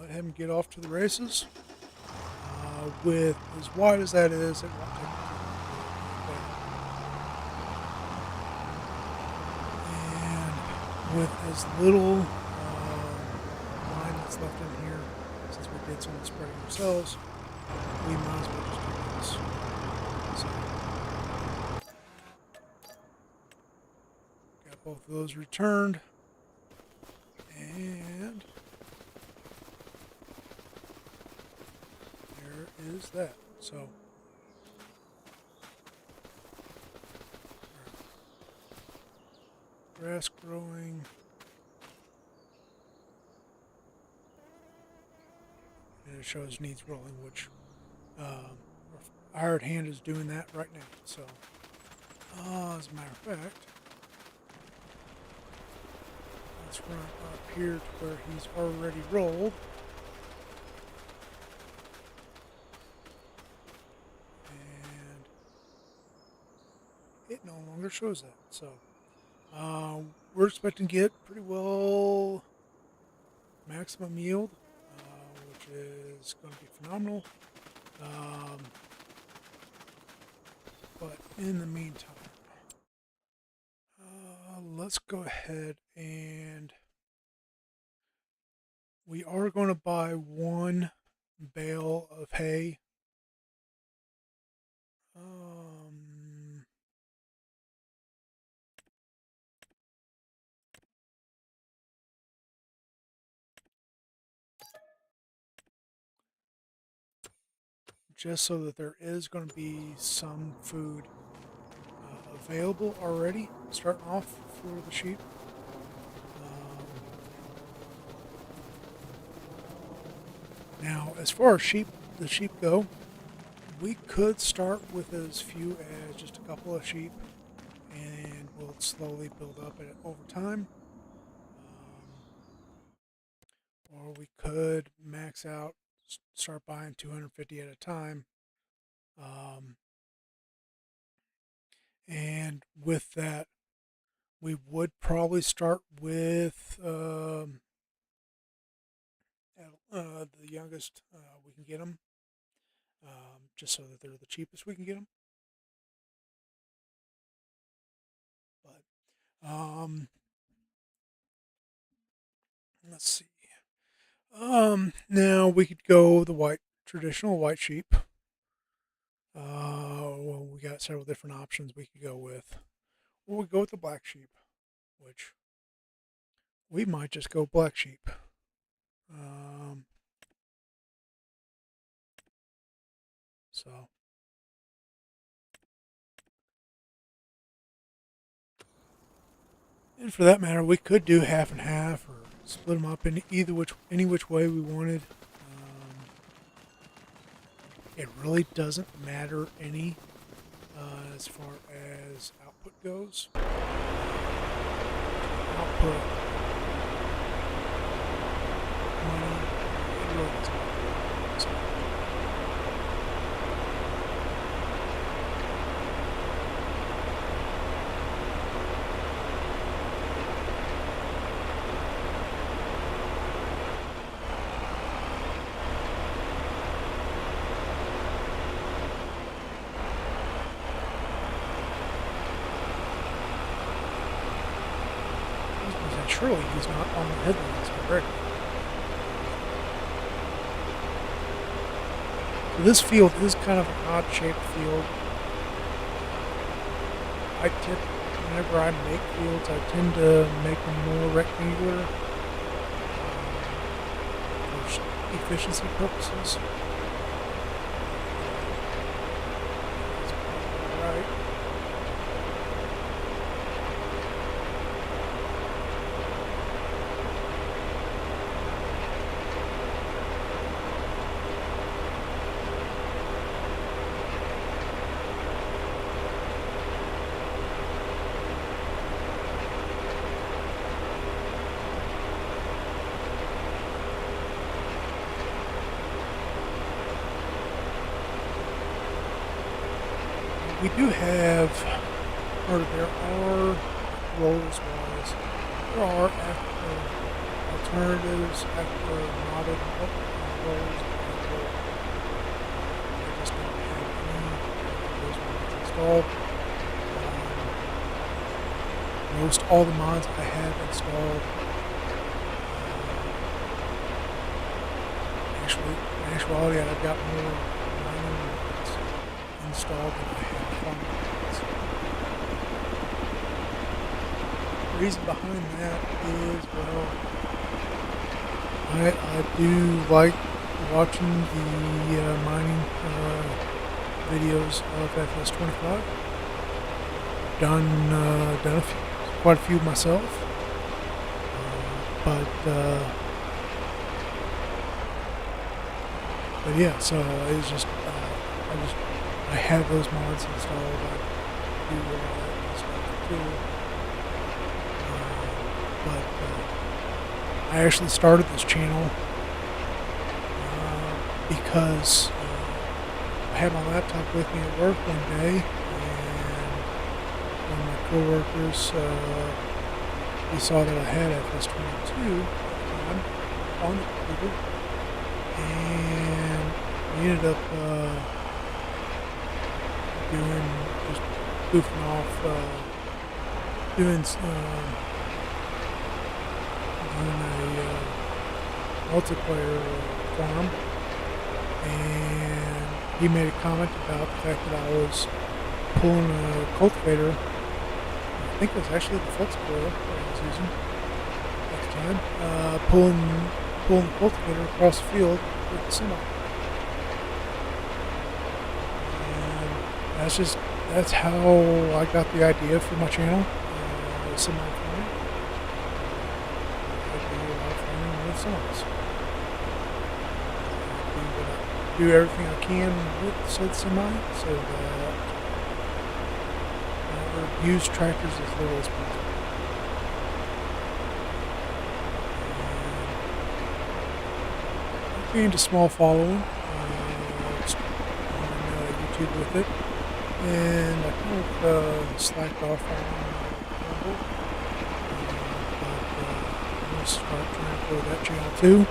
Speaker 1: Him get off to the races. With as wide as that is, it won't take and with as little line that's left in here, since we did some of the spreading ourselves, we might as well just do this. So, got both of those returned, and is that. So grass growing, and it shows needs rolling, which our hired hand is doing that right now. So as a matter of fact, let's run up here to where he's already rolled. It no longer shows that. So we're expecting to get pretty well maximum yield, which is going to be phenomenal. But in the meantime, let's go ahead and we are going to buy one bale of hay. Just so that there is going to be some food available already, starting off for the sheep. Now, as far as the sheep go, we could start with as few as just a couple of sheep, and we'll slowly build up it over time. Or we could max out, start buying 250 at a time, And with that, we would probably start with the youngest we can get them, just so that they're the cheapest we can get them. But let's see. Now we could go the traditional white sheep. Well, we got several different options we could go with. Or we go with the black sheep, which we might just go black sheep. So, and for that matter, we could do half and half or split them up in any which way we wanted. It really doesn't matter any as far as output goes. Output money, it really doesn't matter. So, surely he's not on the headlands already. So this field is kind of an odd-shaped field. Whenever I make fields, I tend to make them more rectangular for efficiency purposes. Right. We do have, or there are roles-wise, there are alternatives after modded roles. I just don't have any of those mods installed. Most all the mods I have installed. In actuality, I've got more mining mods installed than I have farming mods. The reason behind that is, well, I do like watching the mining videos of FS25. Done quite a few myself, but yeah. So it's just I have those mods installed. I do a lot of that stuff too. But I actually started this channel because I had my laptop with me at work one day, and one of my coworkers, we saw that I had FS22 at the time on the computer, and we ended up just goofing off, doing a multiplayer farm, and he made a comment about the fact that I was pulling a cultivator. I think it was actually the flex coil that I was using at the time, pulling the cultivator across the field with the semi. And that's how I got the idea for my channel, semi farming. I do a lot of farming with semis. Do everything I can with said semi so that I use tractors as little as possible. I've gained a small following on YouTube with it. and I kind of slacked off on Rumble, but I'm going to start trying to grow that channel too.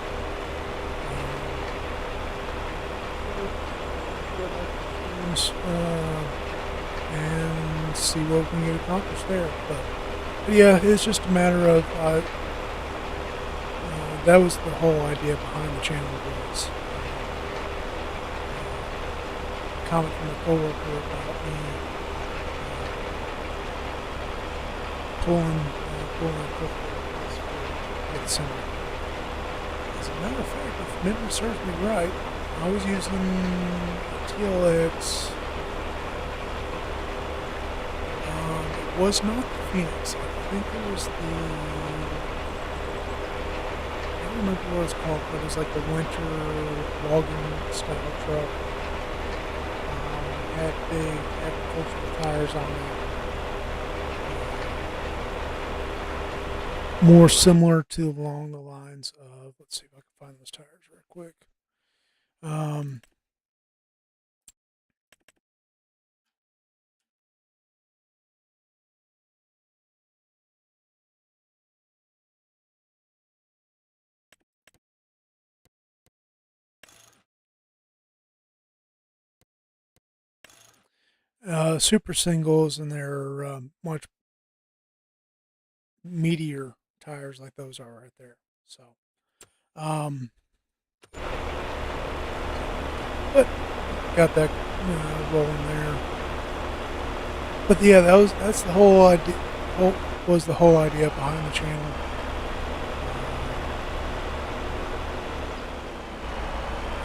Speaker 1: And see what we can get accomplished there. But yeah, it's just a matter of that was the whole idea behind the channel was comment from a coworker about me pulling a couple with some. As a matter of fact, if memory serves me right, I was using TLX. It was not the Phoenix. I think it was the. I don't remember what it's called, but it was like the winter logging style truck. Had big agricultural tires on it. More similar to along the lines of, let's see if I can find those tires real quick. Super singles, and they're much meatier tires like those are right there. So, but got that rolling there. But yeah, that's the whole idea. Was the whole idea behind the channel.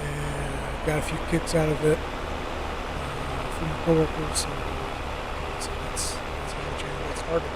Speaker 1: And got a few kicks out of it from the coworkers. So that's how the channel got started.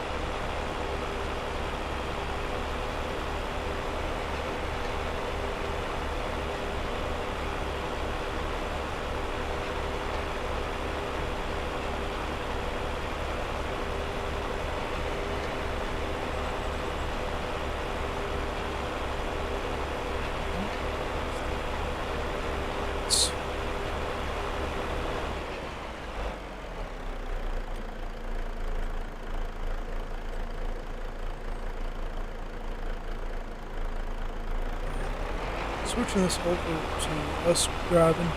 Speaker 1: Switching this over to us driving.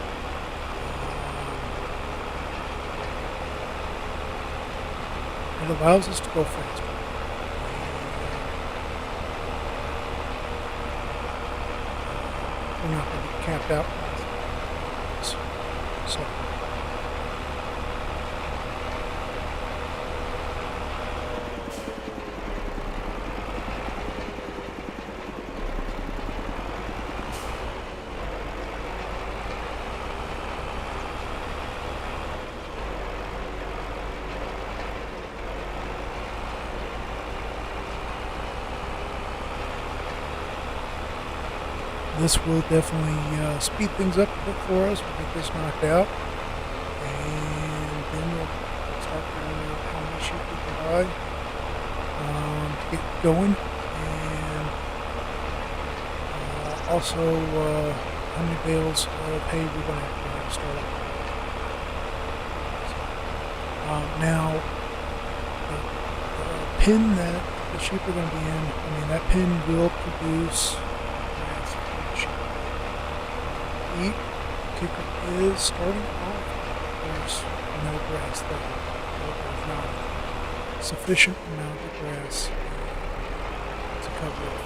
Speaker 1: It allows us to go faster. We're not going to be camped out. So. This will definitely speed things up a bit for us. We'll get this knocked out, and then we'll start figuring out how many sheep we can buy to get going, and also how many bales of hay we're going to have to start up. Now, the pen that the sheep are going to be in, I mean, that pen will produce. Eat kicker is starting off. There's no grass there. There's not sufficient amount of grass to cover it.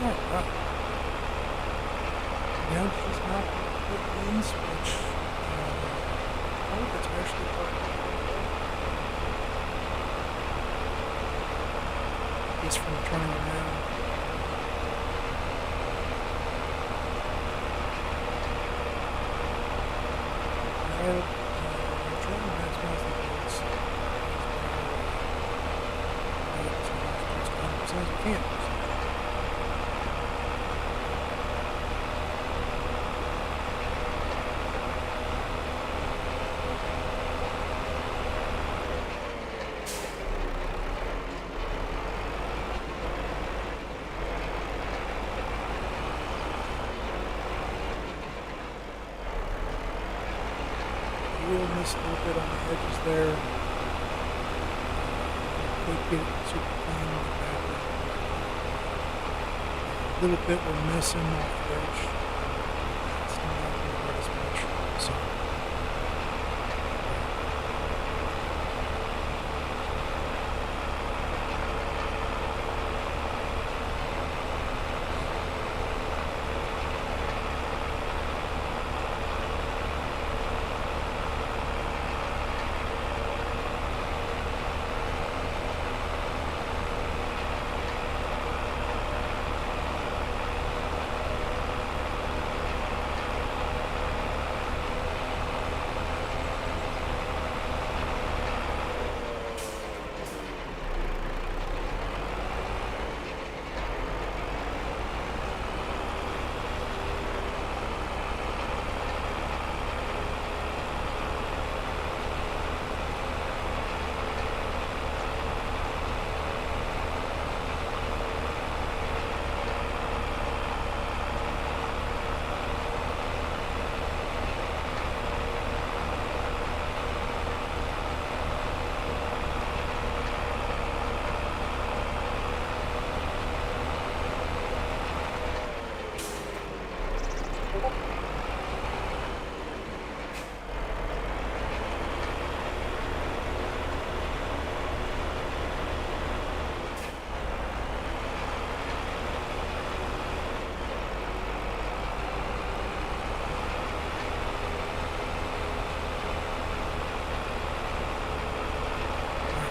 Speaker 1: Alright. Now it's just not put in switch. Oh, it's actually working. It's from turning around. Miss a little bit on the edges there. Could get it super clean in the background. A little bit we're missing off the edge. It's not going to hurt as much. So.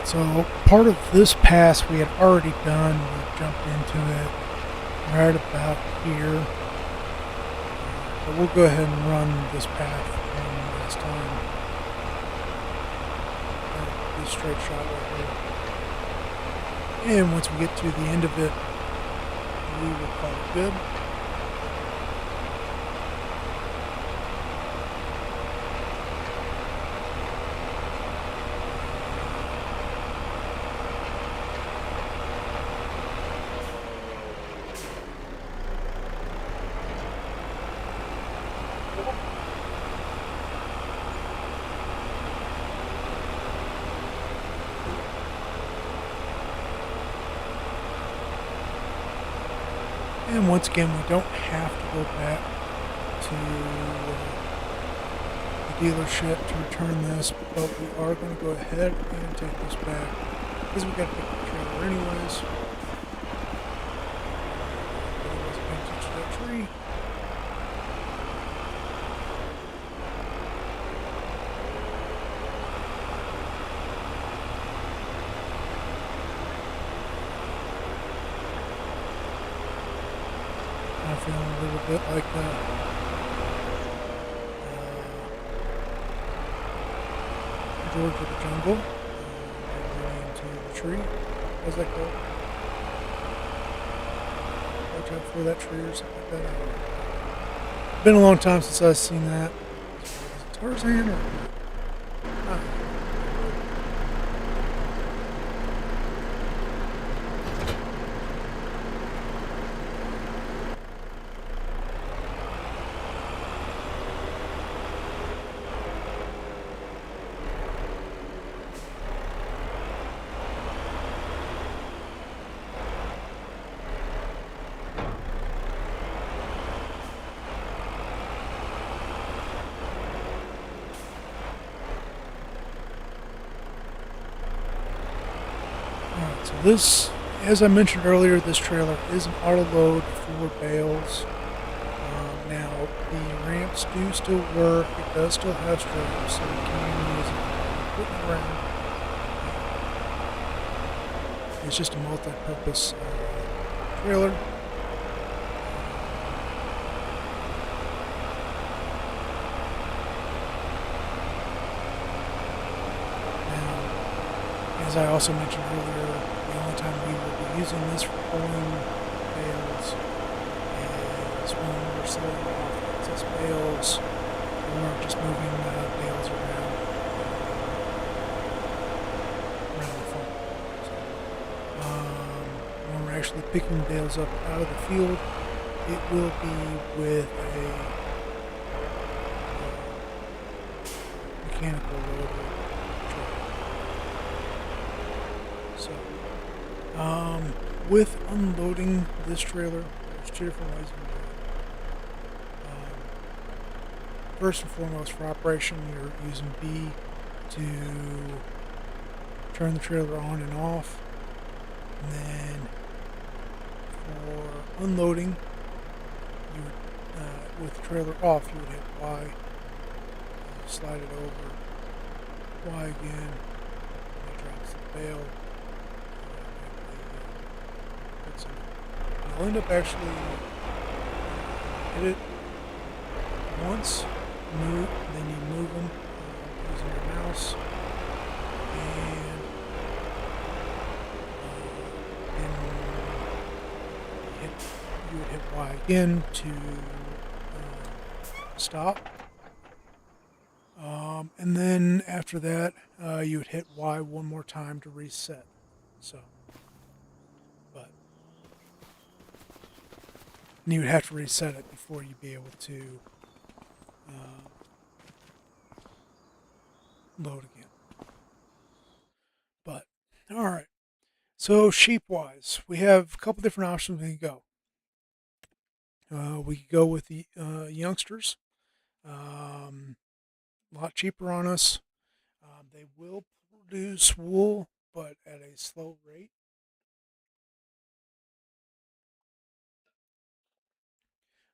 Speaker 1: So part of this pass we had already done. We jumped into it right about here. But we'll go ahead and run this path one last time. This straight shot right here. And once we get to the end of it, we will call it good. And once again, we don't have to go back to the dealership to return this, but we are going to go ahead and take this back because we got to pick up the trailer anyways. Otherwise, paying attention to that tree. I'm feeling a little bit like George of the Jungle. Going into the tree. How's that go? Watch out for that tree or something like that. It's been a long time since I've seen that. Is it Tarzan or? So this as I mentioned earlier, this trailer is an auto load for bales. Now, the ramps do still work. It does still have straps, so you can use it for putting around. It's just a multi-purpose trailer. As I also mentioned earlier, the only time we will be using this for pulling bales is when we're selling off excess bales or just moving bales around the farm. So, when we're actually picking bales up out of the field, it will be with a mechanical loader. So, with unloading this trailer, there's two different ways we do it. First and foremost, for operation, you're using B to turn the trailer on and off. And then for unloading, you would, with the trailer off, you would hit Y, slide it over, Y again, and it drops the bale. You'll end up actually hit it once, move, then you move them using your mouse, and then you would hit Y again to stop. And then after that, you would hit Y one more time to reset. So, but and you would have to reset it before you'd be able to load again. But all right. So sheep wise, we have a couple different options we can go. We could go with the youngsters. A lot cheaper on us. They will produce wool, but at a slow rate.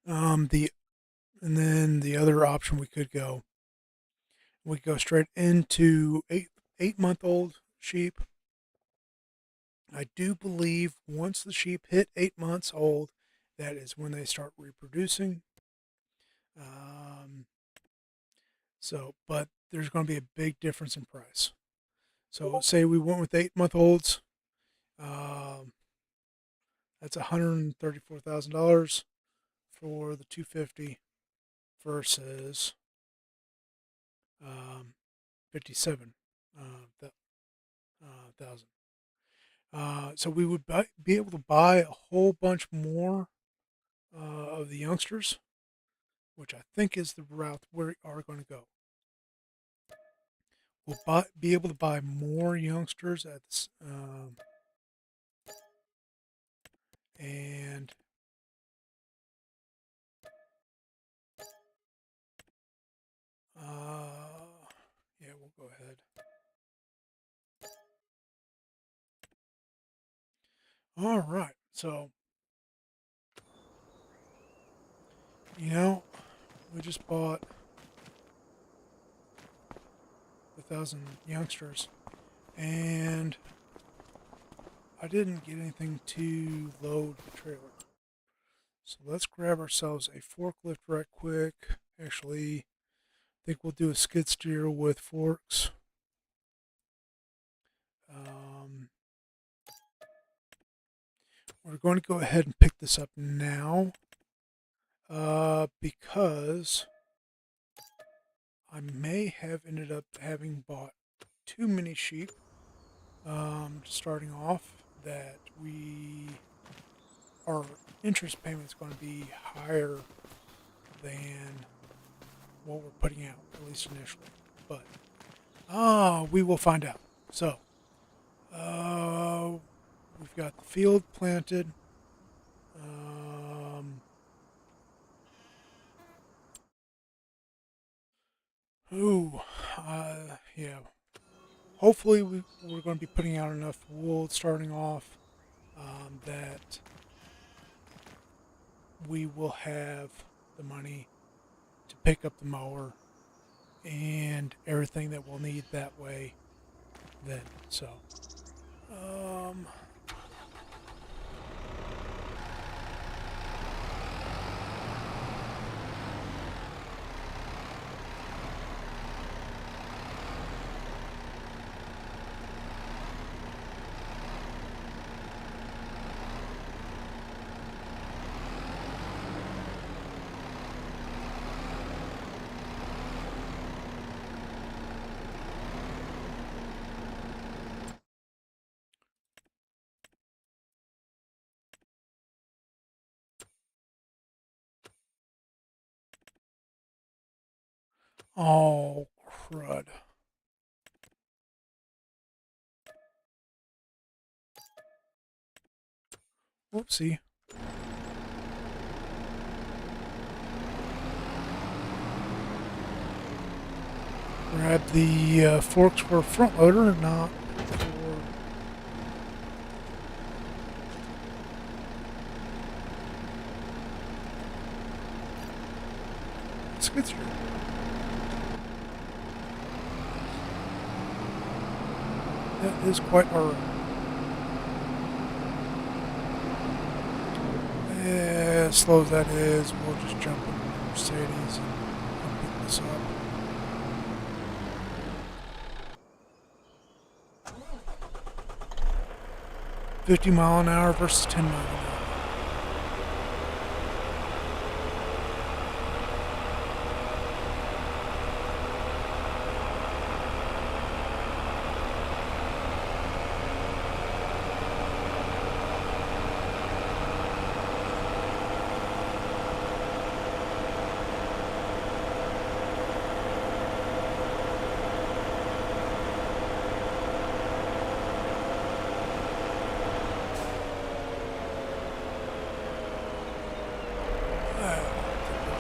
Speaker 1: The and then the other option we could go straight into 8 month old sheep. I do believe once the sheep hit 8 months old, that is when they start reproducing. So, but there's going to be a big difference in price. So, say we went with 8 month olds, that's $134,000 for the 250 versus 57 thousand. So we would be able to buy a whole bunch more of the youngsters, which I think is the route we are going to go. We'll be able to buy more youngsters at this, and yeah, we'll go ahead. All right, so we just bought 1,000 youngsters, and I didn't get anything to load the trailer. So let's grab ourselves a forklift right quick. Actually, I think we'll do a skid steer with forks. We're going to go ahead and pick this up now because I may have ended up having bought too many sheep starting off, that our interest payment is going to be higher than what we're putting out, at least initially. But we will find out. So we've got the field planted. Yeah. Hopefully we're going to be putting out enough wool starting off that we will have the money to pick up the mower and everything that we'll need that way then. So, um, oh, crud. Whoopsie. Grab the forks for a front loader, not for... skid steer. That is quite hard. As slow as that is, we'll just jump in the Mercedes and pick this up. $50 mph versus 10 mph.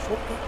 Speaker 1: Shortcut.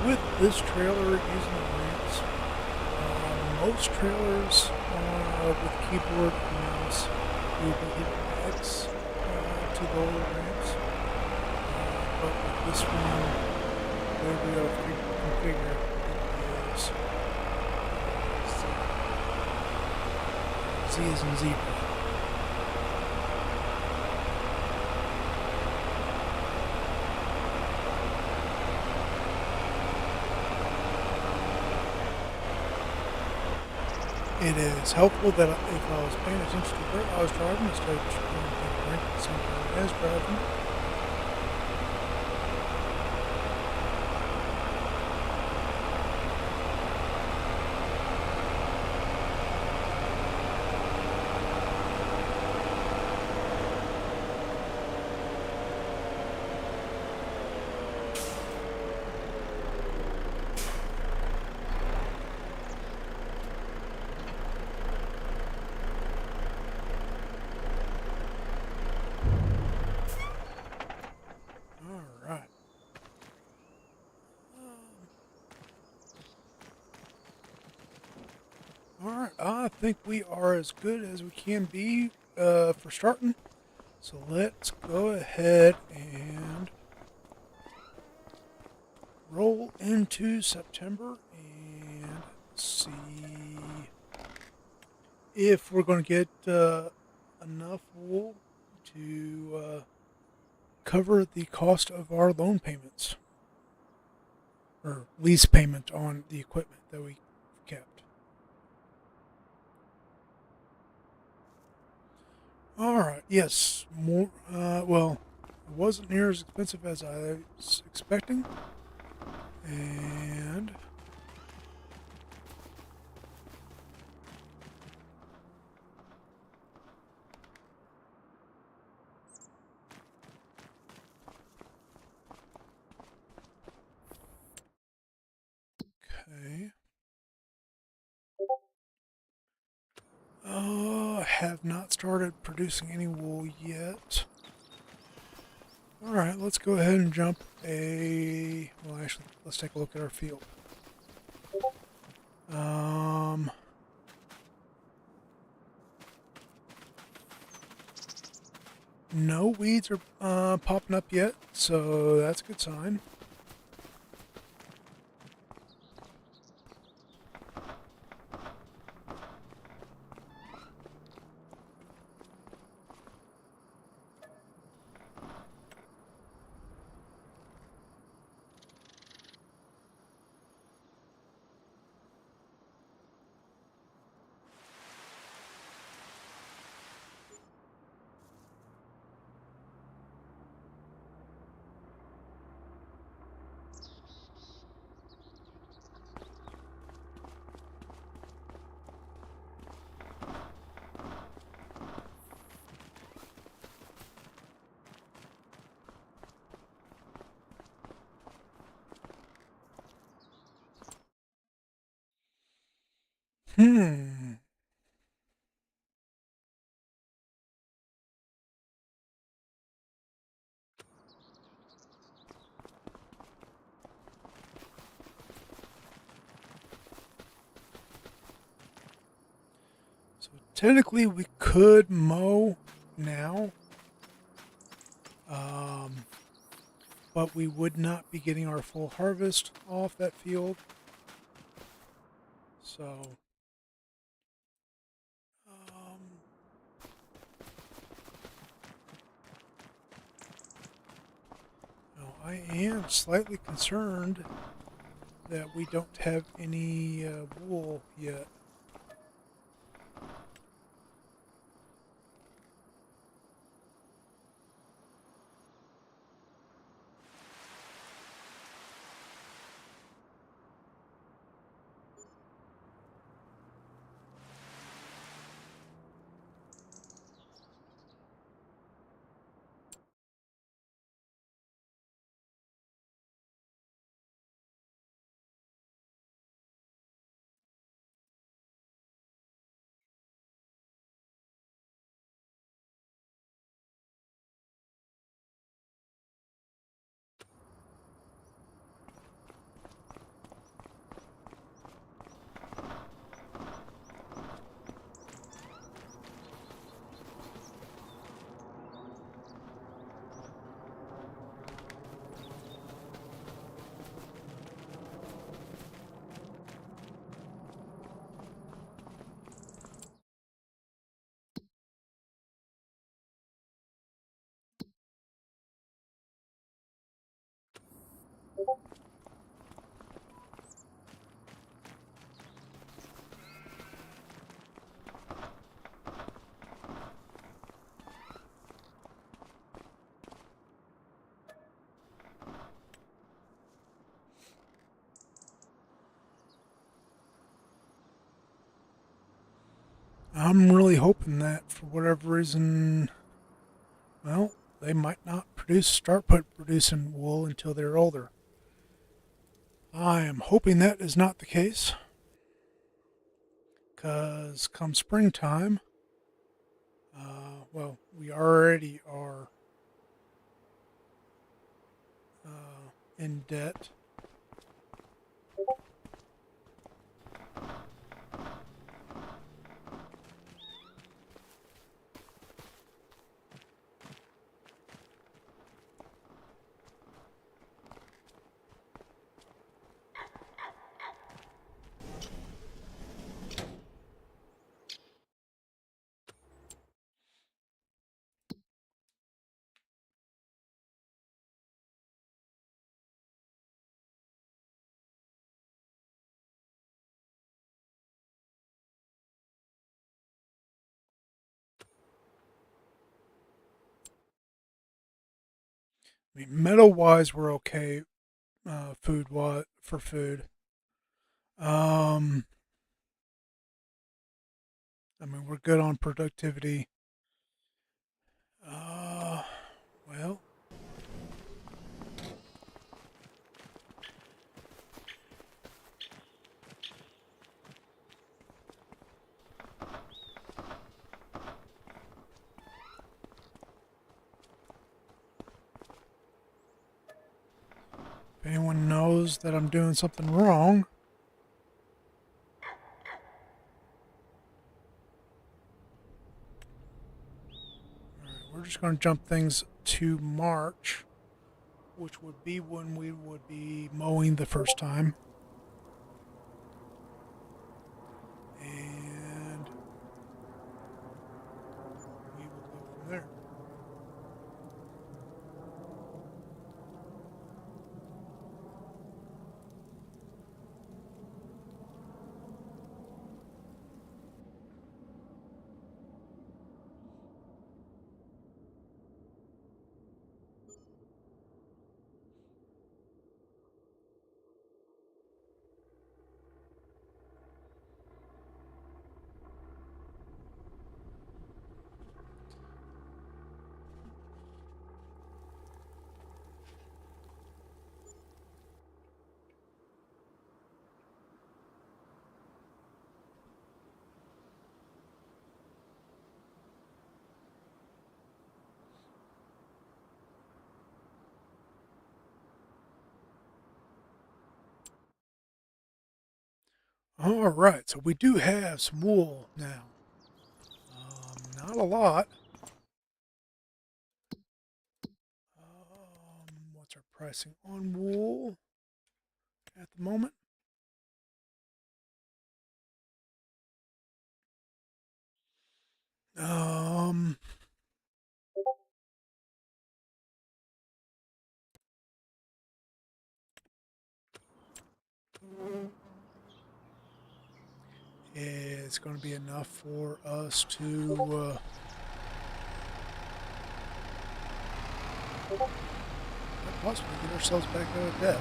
Speaker 1: With this trailer using the ramps, most trailers with keyboard and mouse will be hitting X to lower ramps, but with this one, the way we are configured, it is Z as in zebra. It is helpful that if I was paying attention to where I was driving instead of just going to the at the same time as driving. Alright, I think we are as good as we can be for starting. So let's go ahead and roll into September and see if we're going to get enough wool to cover the cost of our loan payments or lease payment on the equipment that we kept. Alright, Yes, more. Well, it wasn't near as expensive as I was expecting, and okay. I have not started producing any wool yet. All right, let's go ahead and jump a. Well, actually, let's take a look at our field. Um, no weeds are popping up yet, so that's a good sign. Hmm. So technically, we could mow now, um, but we would not be getting our full harvest off that field. So, um, no, I am slightly concerned that we don't have any wool yet. I'm really hoping that for whatever reason, well, they might not producing wool until they're older. I am hoping that is not the case, because come springtime, well, we already are in debt. I mean, metal wise, we're okay. For food. Um, I mean, we're good on productivity. Uh, well, if anyone knows that I'm doing something wrong, we're just going to jump things to March, which would be when we would be mowing the first time. And we will go from there. All right, so we do have some wool now. Not a lot. What's our pricing on wool at the moment? Um, it's going to be enough for us to possibly get ourselves back out of debt.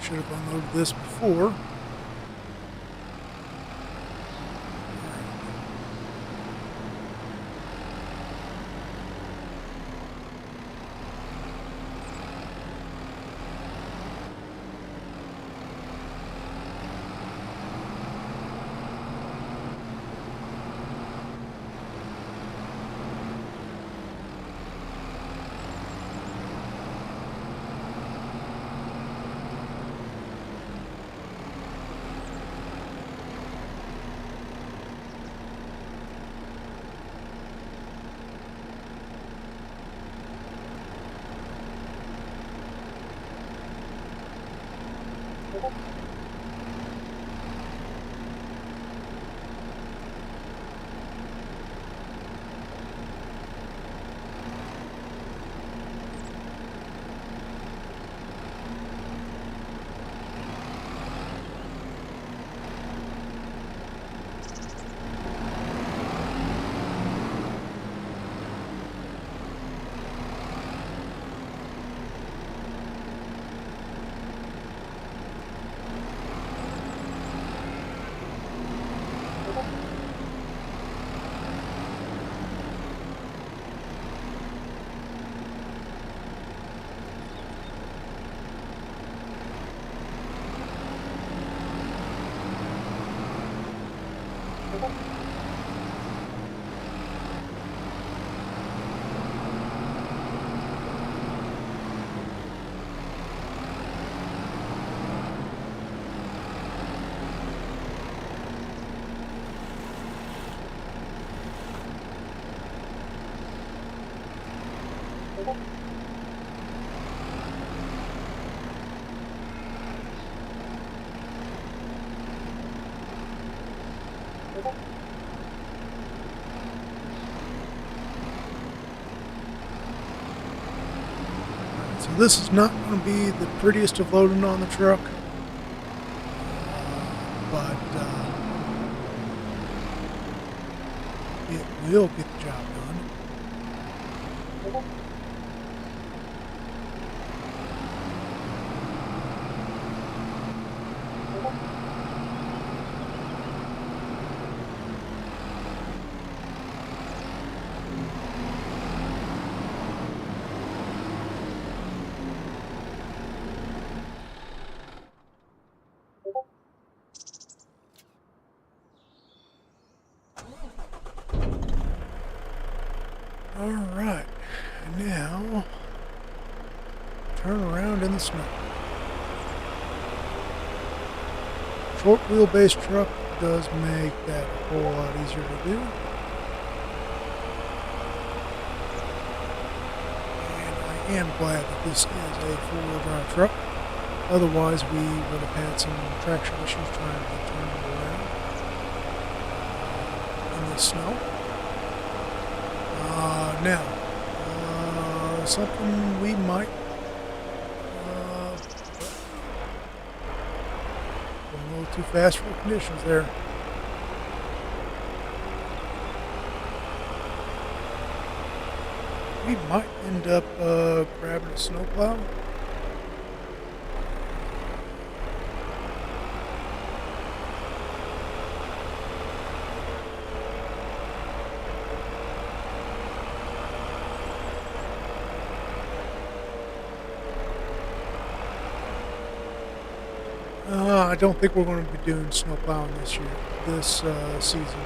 Speaker 1: Should have unloaded this before. So this is not going to be the prettiest of loading on the truck, but it will get the job done. Alright, now turn around in the snow. Short wheelbase truck does make that a whole lot easier to do. And I am glad that this is a four-wheel drive truck. Otherwise, we would have had some traction issues trying to turn it around in the snow. Now, something we might going a little too fast for the conditions there. We might end up grabbing a snowplow. I don't think we're going to be doing snow plowing this season.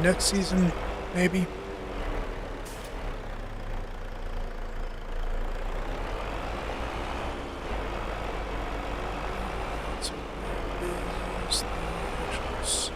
Speaker 1: Next season, maybe. So where is the actual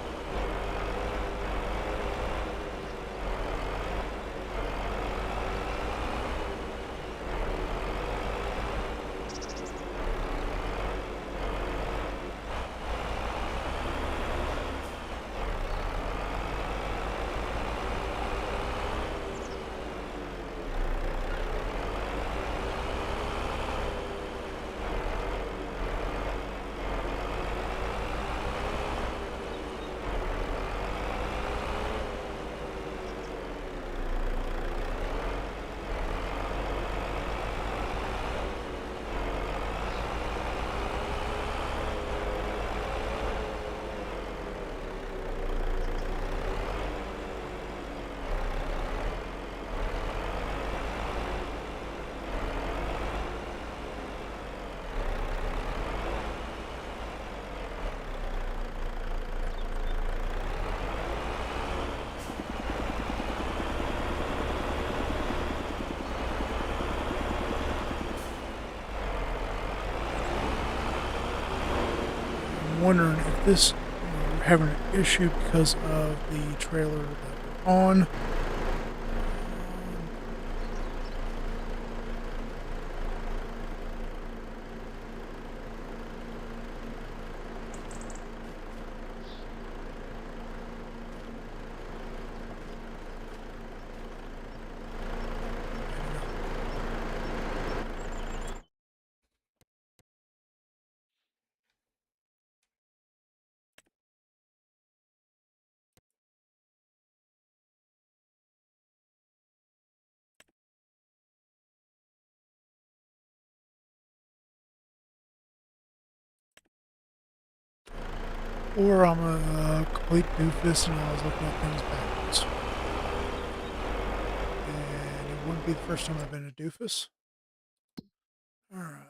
Speaker 1: wondering if this we're having an issue because of the trailer that we're on. Or I'm a complete doofus and I was looking at things backwards. And it wouldn't be the first time I've been a doofus. Alright.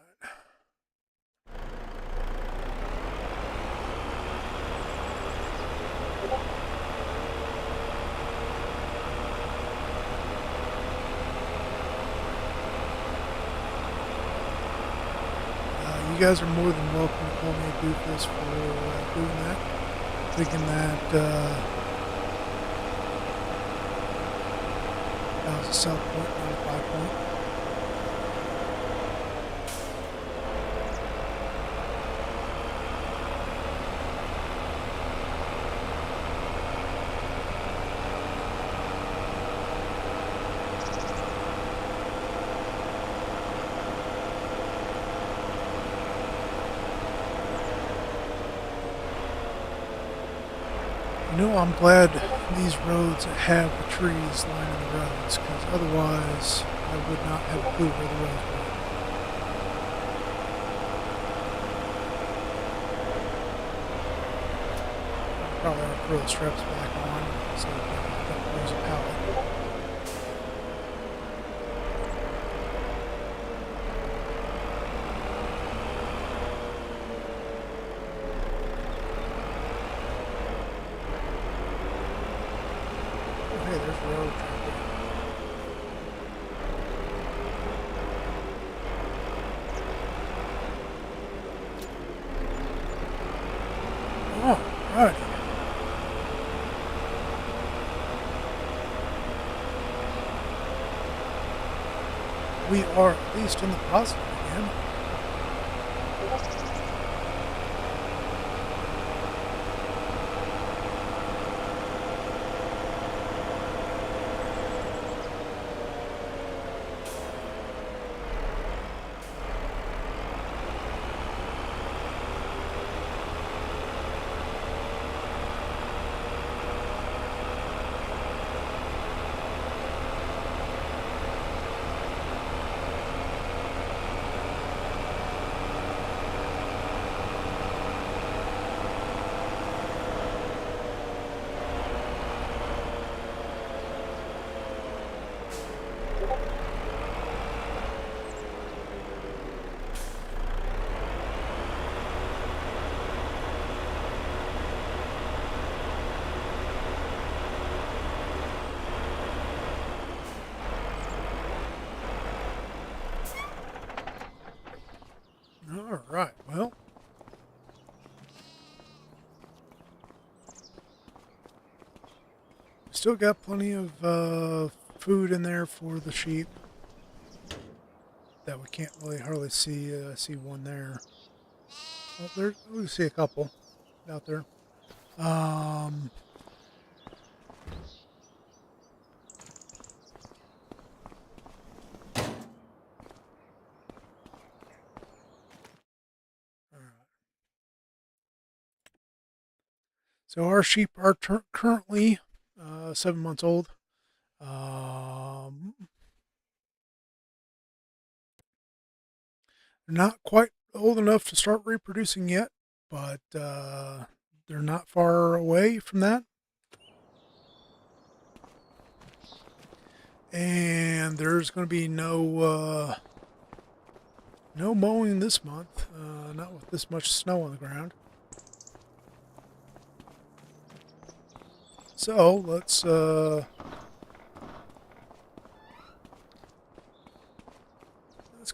Speaker 1: You guys are more than welcome to call me a doofus for doing that. Thinking that that was a sell point, not a buy point. You know, I'm glad these roads have the trees lining the roads, because otherwise I would not have a clue where the roads were. Probably ought to throw the straps back on so that I don't lose a pallet. Oh, hey, there's a road right there. Oh, righty. We are at least in the positive again. All right, well, still got plenty of food in there for the sheep that we can't really hardly see. See one there. Oh, there we see a couple out there. Um, all right. So our sheep are currently 7 months old. They're not quite old enough to start reproducing yet, but they're not far away from that. And there's going to be no mowing this month, not with this much snow on the ground. So let's go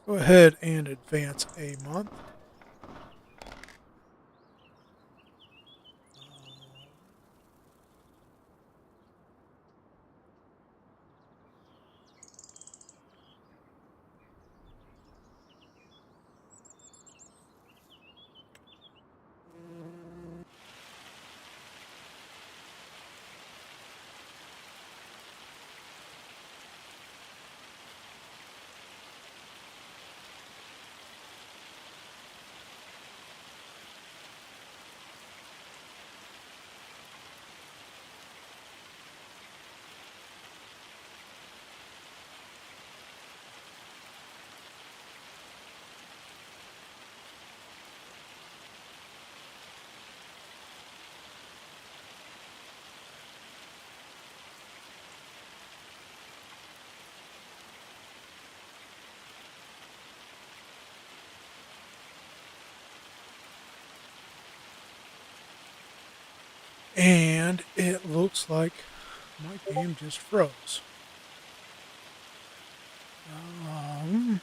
Speaker 1: ahead and advance a month. And it looks like my game just froze. Um,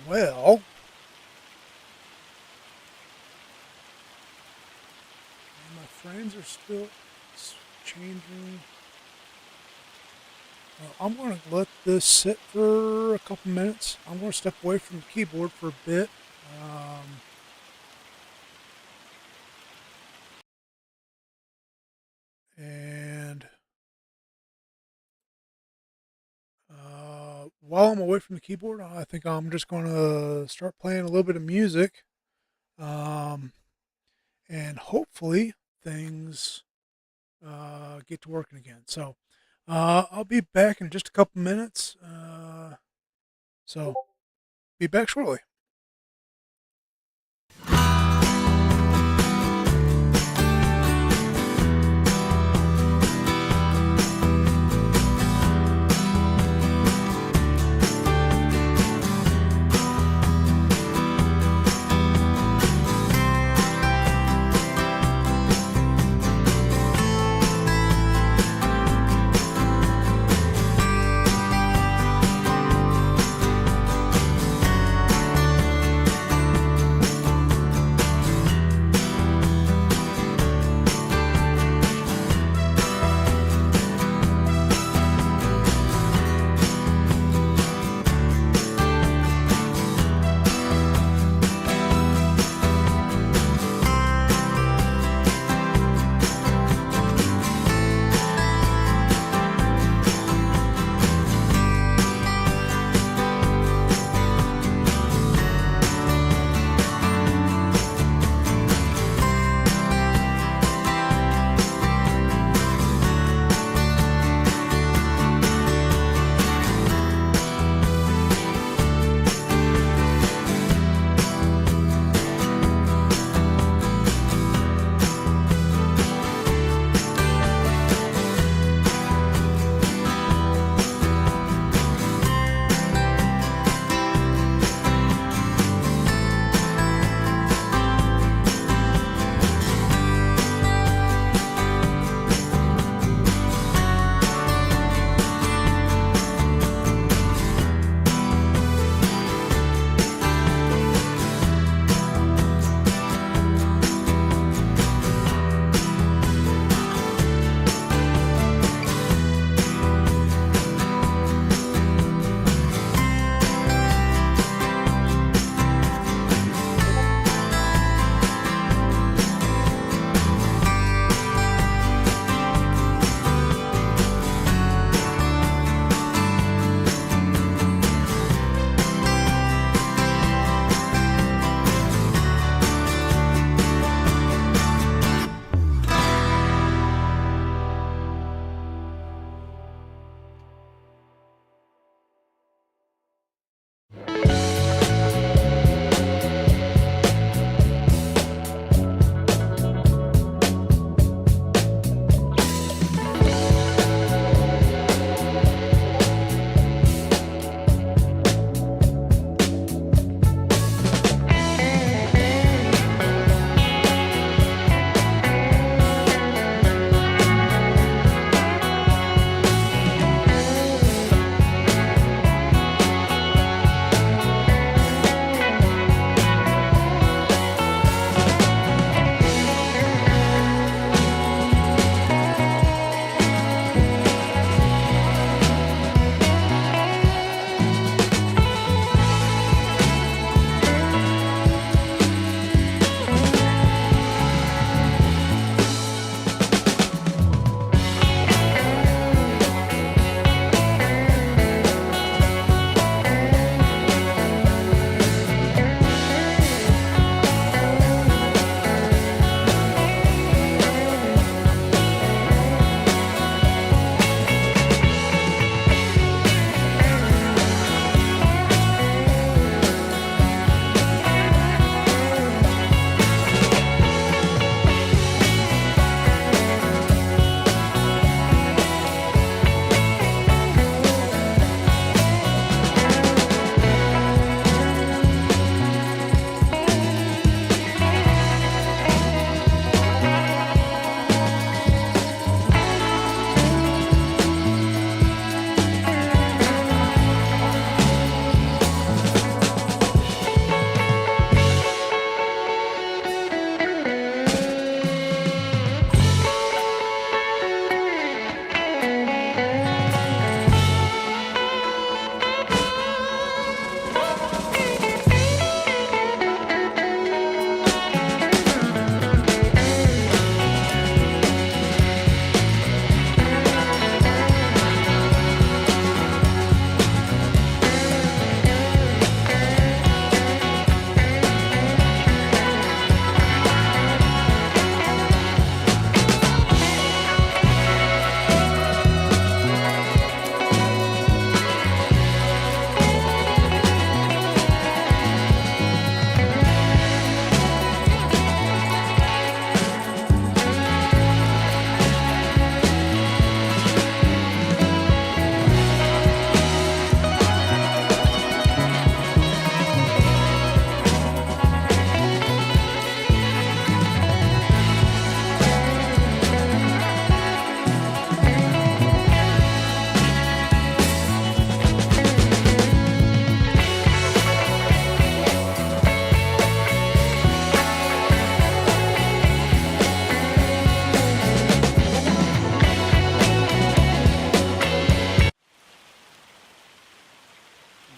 Speaker 1: well, my frames are still changing. I'm going to let this sit for a couple minutes. I'm going to step away from the keyboard for a bit. Um, and while I'm away from the keyboard, I think I'm just going to start playing a little bit of music. Um, and hopefully things get to working again. So I'll be back in just a couple minutes. So be back shortly.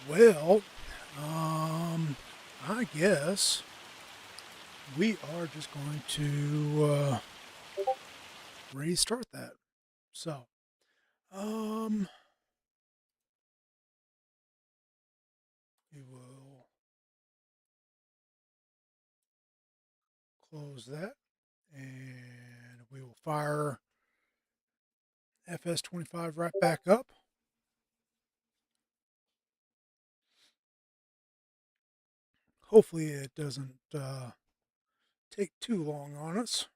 Speaker 1: Well, I guess we are just going to restart that. So, um, we will close that and we will fire FS25 right back up. Hopefully it doesn't take too long on us.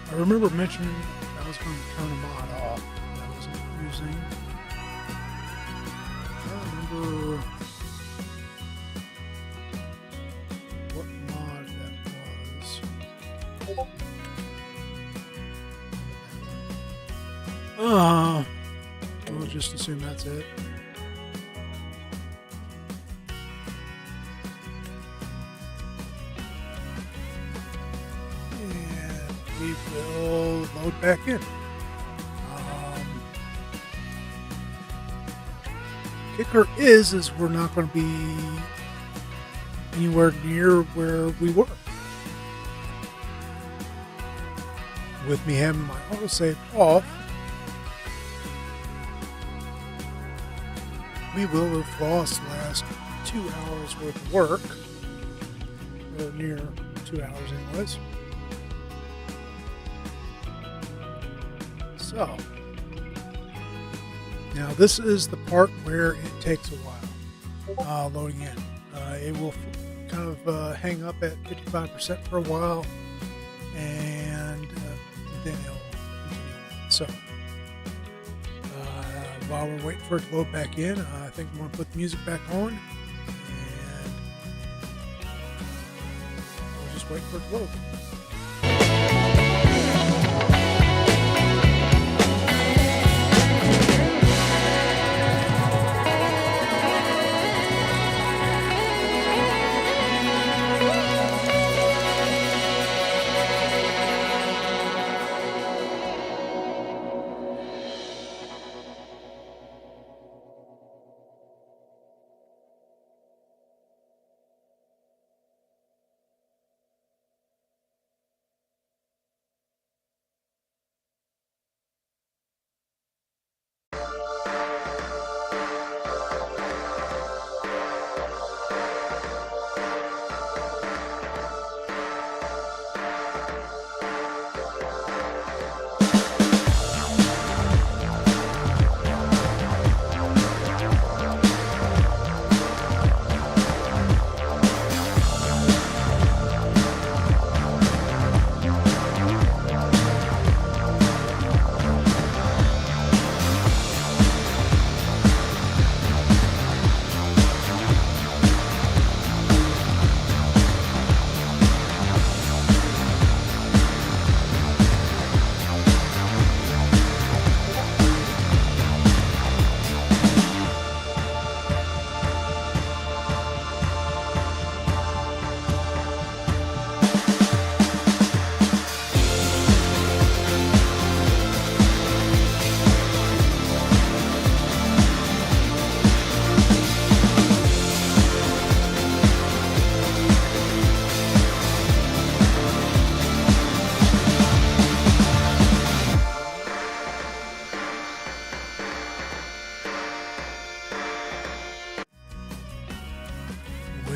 Speaker 1: I remember mentioning I was going to turn a mod off that I wasn't using. I don't remember what mod that was. We'll just assume that's it. And we will load back in. Kicker is we're not going to be anywhere near where we were. With me having my autosave off, we will have lost the last 2 hours worth of work, or near 2 hours anyways. So, now this is the part where it takes a while loading in. It will kind of hang up at 55% for a while, and then it'll continue on. So, while we're waiting for it to load back in, I think I'm going to put the music back on, and we'll just wait for it to load.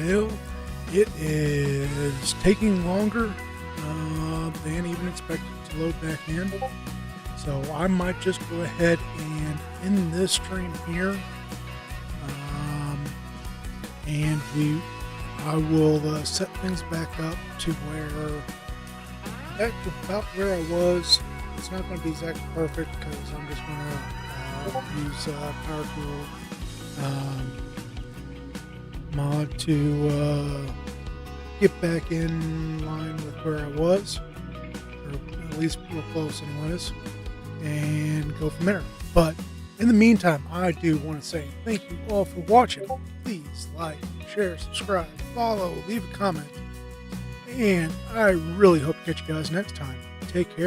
Speaker 1: Well, it is taking longer than even expected to load back in. So I might just go ahead and end this stream here. And I will set things back up to where, back to about where I was. It's not going to be exactly perfect because I'm just going to use Power Tool mod to get back in line with where I was, or at least real close anyways, and go from there. But in the meantime, I do want to say thank you all for watching. Please like, share, subscribe, follow, leave a comment, and I really hope to catch you guys next time. Take care.